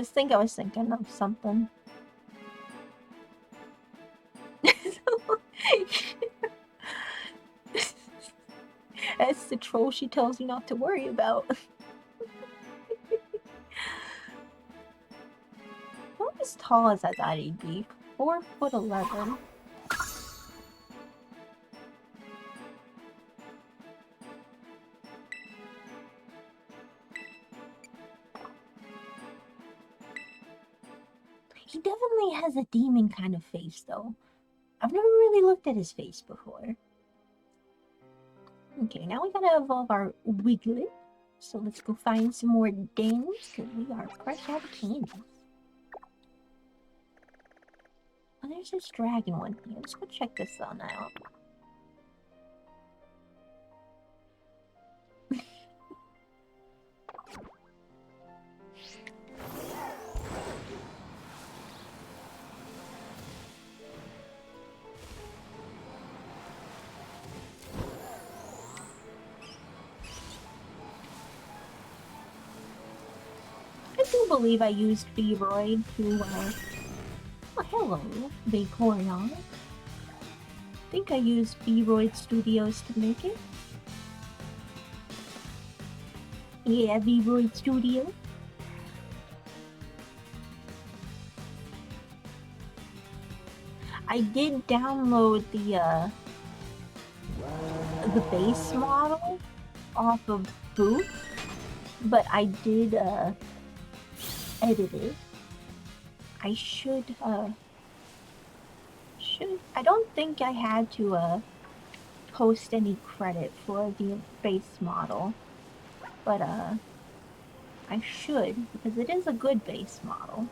thinking of something. That's the troll she tells you not to worry about. Not as tall as I thought he'd be. 4'11". He definitely has a demon kind of face, though. I've never really looked at his face before. Okay, now we gotta evolve our Wiglet. So let's go find some more dings, because we are fresh out of candies. Oh, there's this dragon one here. Let's go check this one out. I do believe I used Feroid to, oh, hello, Vaporeon. I think I used Feroid Studios to make it. Yeah, Feroid Studio. I did download the base model off of Boot, but I did, edit it. I I don't think I had to, post any credit for the base model, but, I should, because it is a good base model.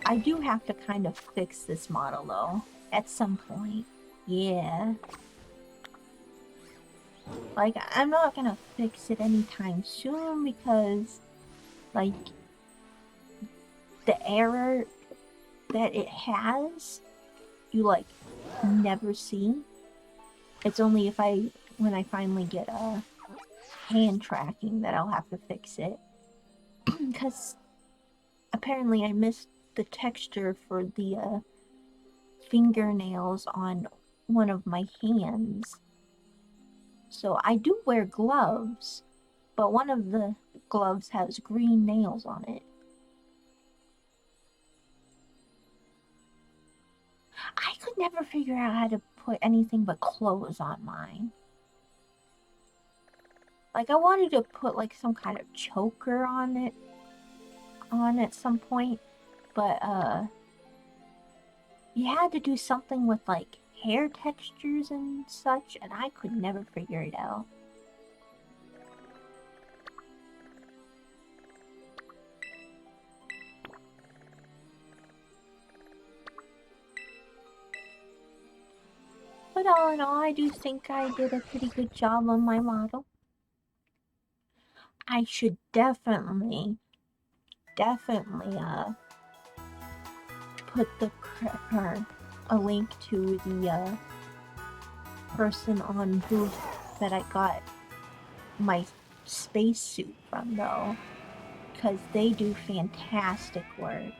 I do have to kind of fix this model, though, at some point. Yeah. Like, I'm not gonna fix it anytime soon, because, like, the error that it has, you, like, never see. It's only when I finally get hand tracking that I'll have to fix it. Because apparently I missed the texture for the fingernails on one of my hands. So I do wear gloves, but one of the gloves has green nails on it. I could never figure out how to put anything but clothes on mine. Like, I wanted to put, like, some kind of choker on it at some point, but, you had to do something with, like, hair textures and such, and I could never figure it out. But all in all, I do think I did a pretty good job on my model. I should definitely, put a link to the, person on Booth that I got my spacesuit from, though, because they do fantastic work.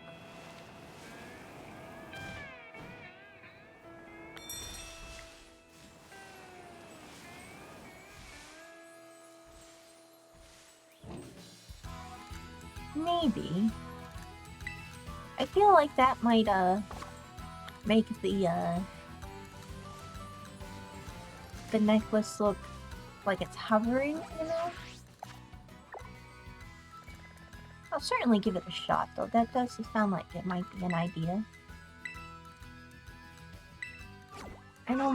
Maybe. I feel like that might, make the necklace look like it's hovering, you know? I'll certainly give it a shot, though. That does sound like it might be an idea. I know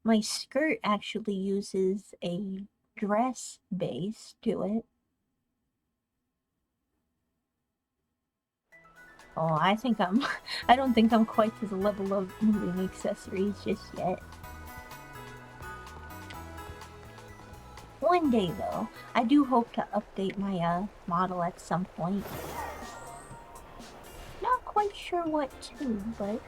my skirt actually uses a dress base to it. Oh, I don't think I'm quite to the level of moving accessories just yet. One day, though, I do hope to update my, model at some point. Not quite sure what to, but...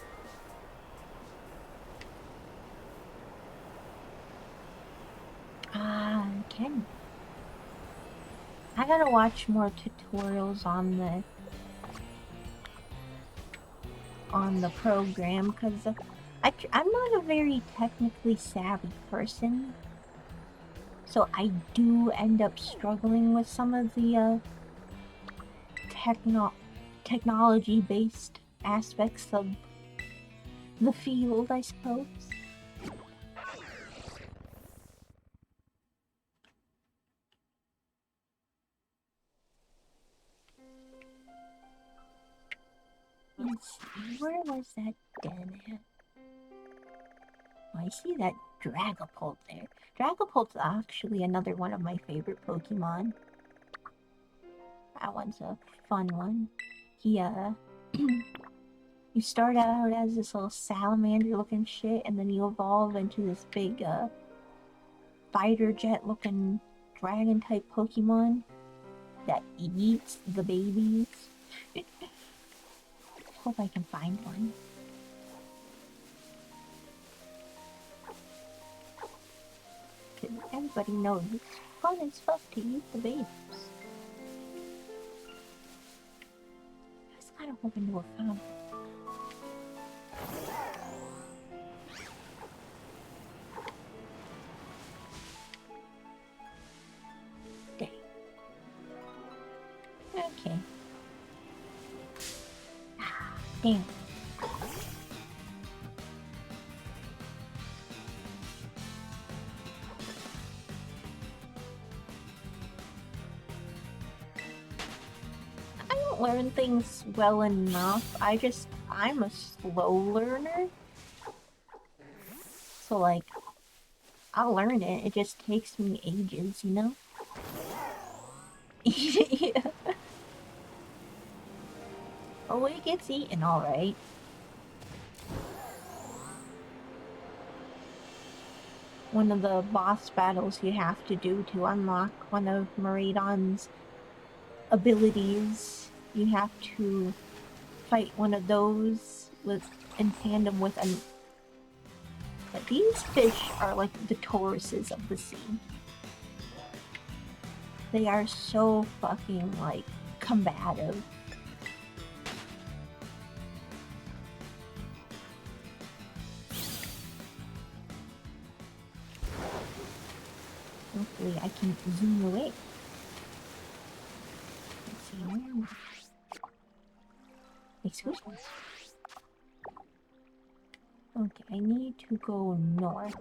Kenny. I gotta watch more tutorials on the program, because I'm not a very technically savvy person. So I do end up struggling with some of the technology-based aspects of the field, I suppose. Let's see, where was that den at? Oh, I see that Dragapult there. Dragapult's actually another one of my favorite Pokemon. That one's a fun one. He, you start out as this little salamander-looking shit, and then you evolve into this big, fighter jet-looking dragon-type Pokemon that eats the babies. Hope I can find one. Everybody knows it's fun as fuck to eat the babies. I was kind of hoping to have found it. Dang. Okay. Damn. Learn things well enough. I'm a slow learner. So, like, I'll learn it. It just takes me ages, you know? Yeah. Oh, it gets eaten, alright. One of the boss battles you have to do to unlock one of Miraidon's abilities. You have to fight one of those in tandem with an... But these fish are like the Tauruses of the sea. They are so fucking, like, combative. Hopefully I can zoom away. Let's see, where am I? Excuse me. Okay, I need to go north.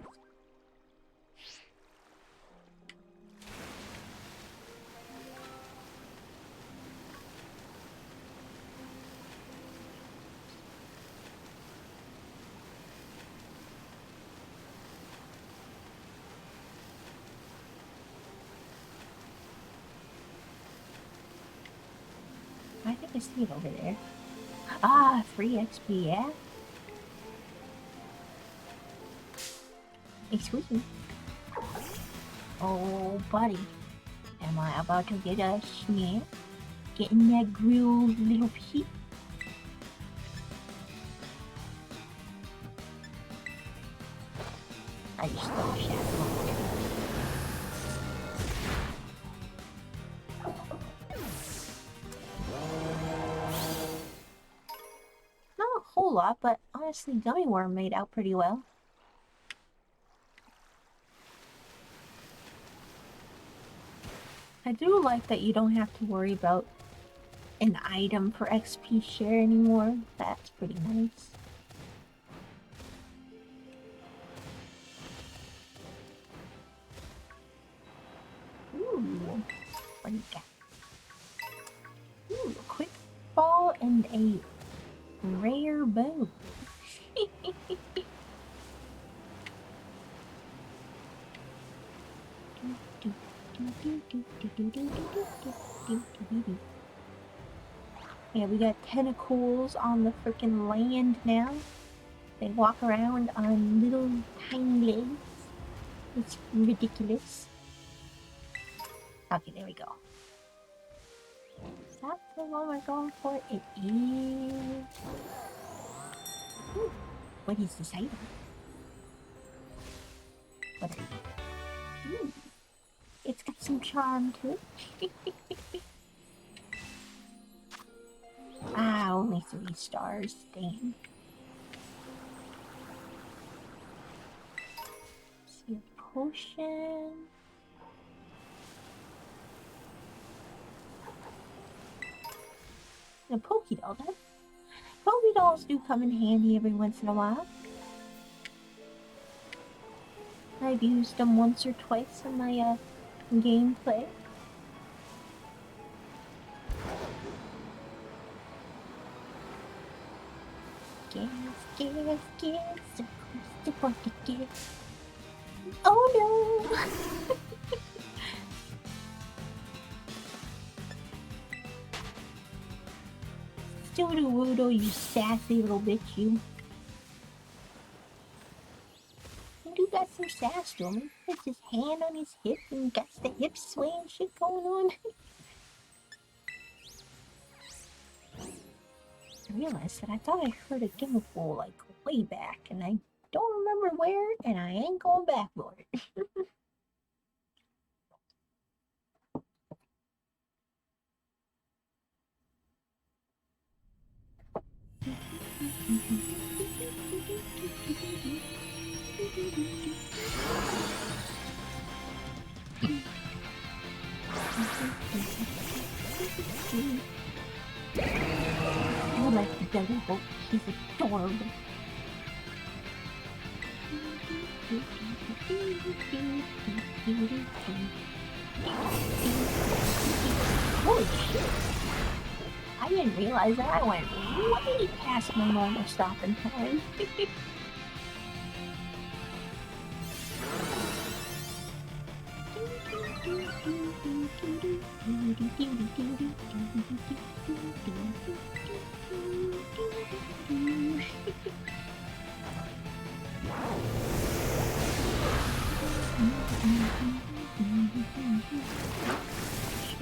I think I see it over there. Ah, 3 XP, yeah? Excuse me. Oh, buddy. Am I about to get a snack? Getting that grilled little pea? I just love Shadow. Not a whole lot, but honestly, Gummy Worm made out pretty well. I do like that you don't have to worry about an item for XP share anymore. That's pretty nice. Ooh, what do you got? Ooh, a quick ball and a rare bow. Yeah, we got tentacles on the freaking land now. They walk around on little tiny legs. It's ridiculous. Okay, there we go. Is that the one we're going for? It is. Ooh, what is this item? What are you? Ooh, it's got some charm to it. Ah, only 3 stars. Damn. See a potion. And a Pokédoll, then. Pokédolls do come in handy every once in a while. I've used them once or twice in my gameplay. get so close to what to get. Oh no! Doodle-woodle, you sassy little bitch, you. You got some sass to him. Puts his hand on his hip and got the hip swaying shit going on. I realized that I thought I heard a chemical like way back, and I don't remember where, and I ain't going back for it. I like the devil boat. He's adorable. Holy shit! I didn't realize that I went way past my normal stopping time.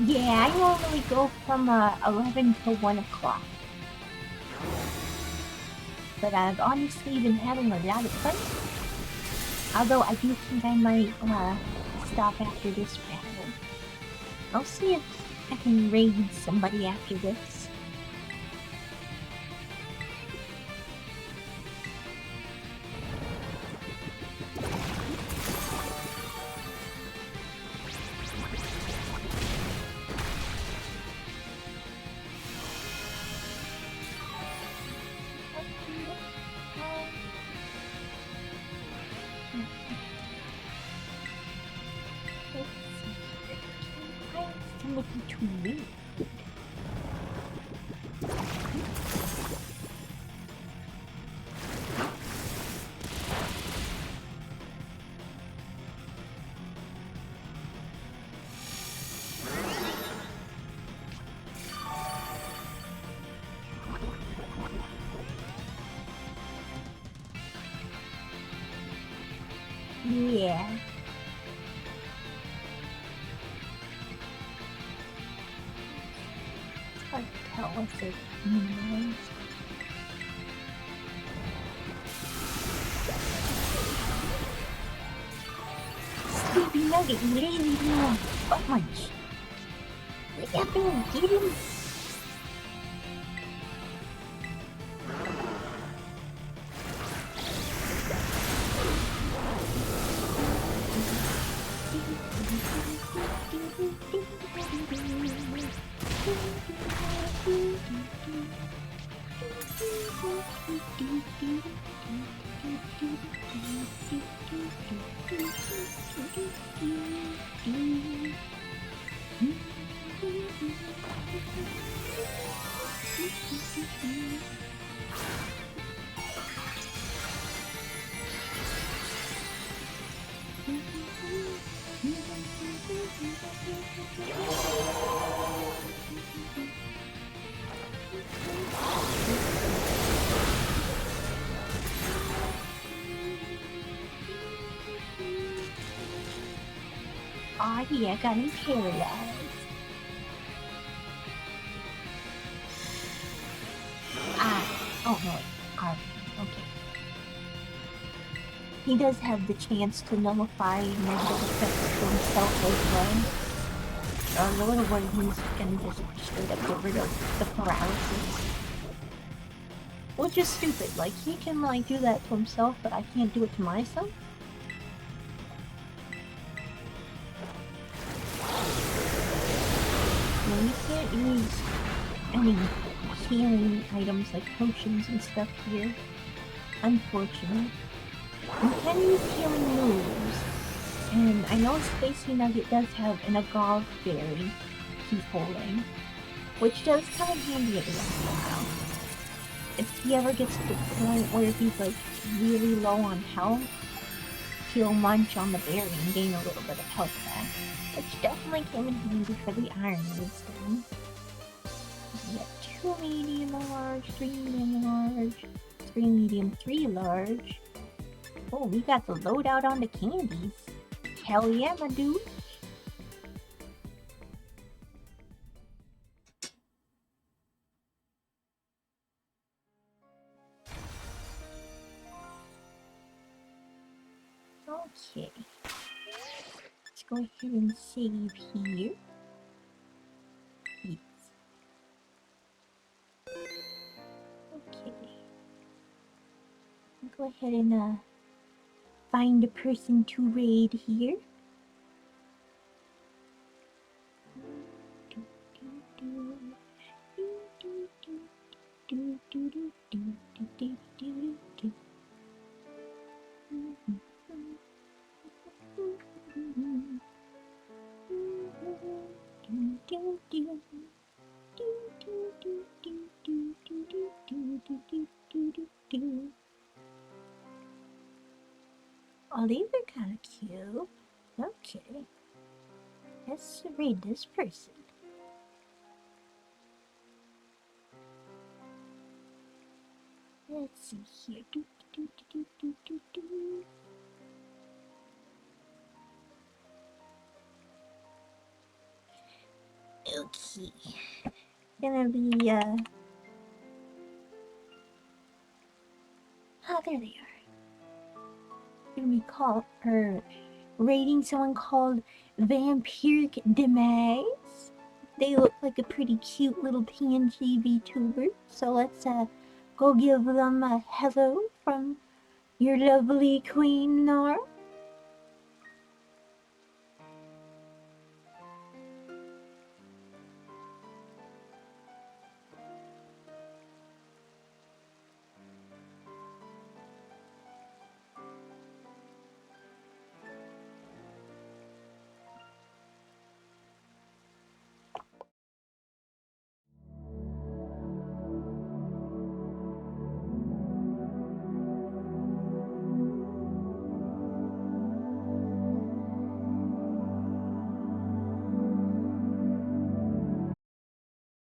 Yeah, I normally go from 11 to 1 o'clock. But I've honestly been having a lot of fun. Although I do think I might stop after this battle. I'll see if I can raid somebody after this. Yeah. It's hard to tell what's it means. Sleepy Nugget, lazy little bunch. Look up and get him. Oh yeah, got him paralyzed. Oh no, wait. Okay. He does have the chance to nullify negative effects to himself as well. The little one, he's gonna just straight up get rid of the paralysis. Which is stupid. Like, he can, like, do that to himself, but I can't do it to myself. Well, you can't use any healing items like potions and stuff here. Unfortunately. You can use healing moves. And I know Spacey Nugget does have an agave berry he's holding, which does come in handy every once in a while. if he ever gets to the point where he's like really low on health, he'll munch on the berry and gain a little bit of health back, which definitely came in handy for the iron moves then. We got 2 medium large, 3 medium large, 3 medium, 3 large. Oh, we got the loadout on the candies. Hell yeah, my dude. Okay. Let's go ahead and save here. Yes. Okay. I'll go ahead and find a person to raid here. Oh, these are kind of cute. Okay. Let's raid this person. Let's see here. Okay. Gonna be, oh, there they are. Gonna be raiding someone called Vampiric Demise. They look like a pretty cute little PNG VTuber. So let's, go give them a hello from your lovely queen, Nora.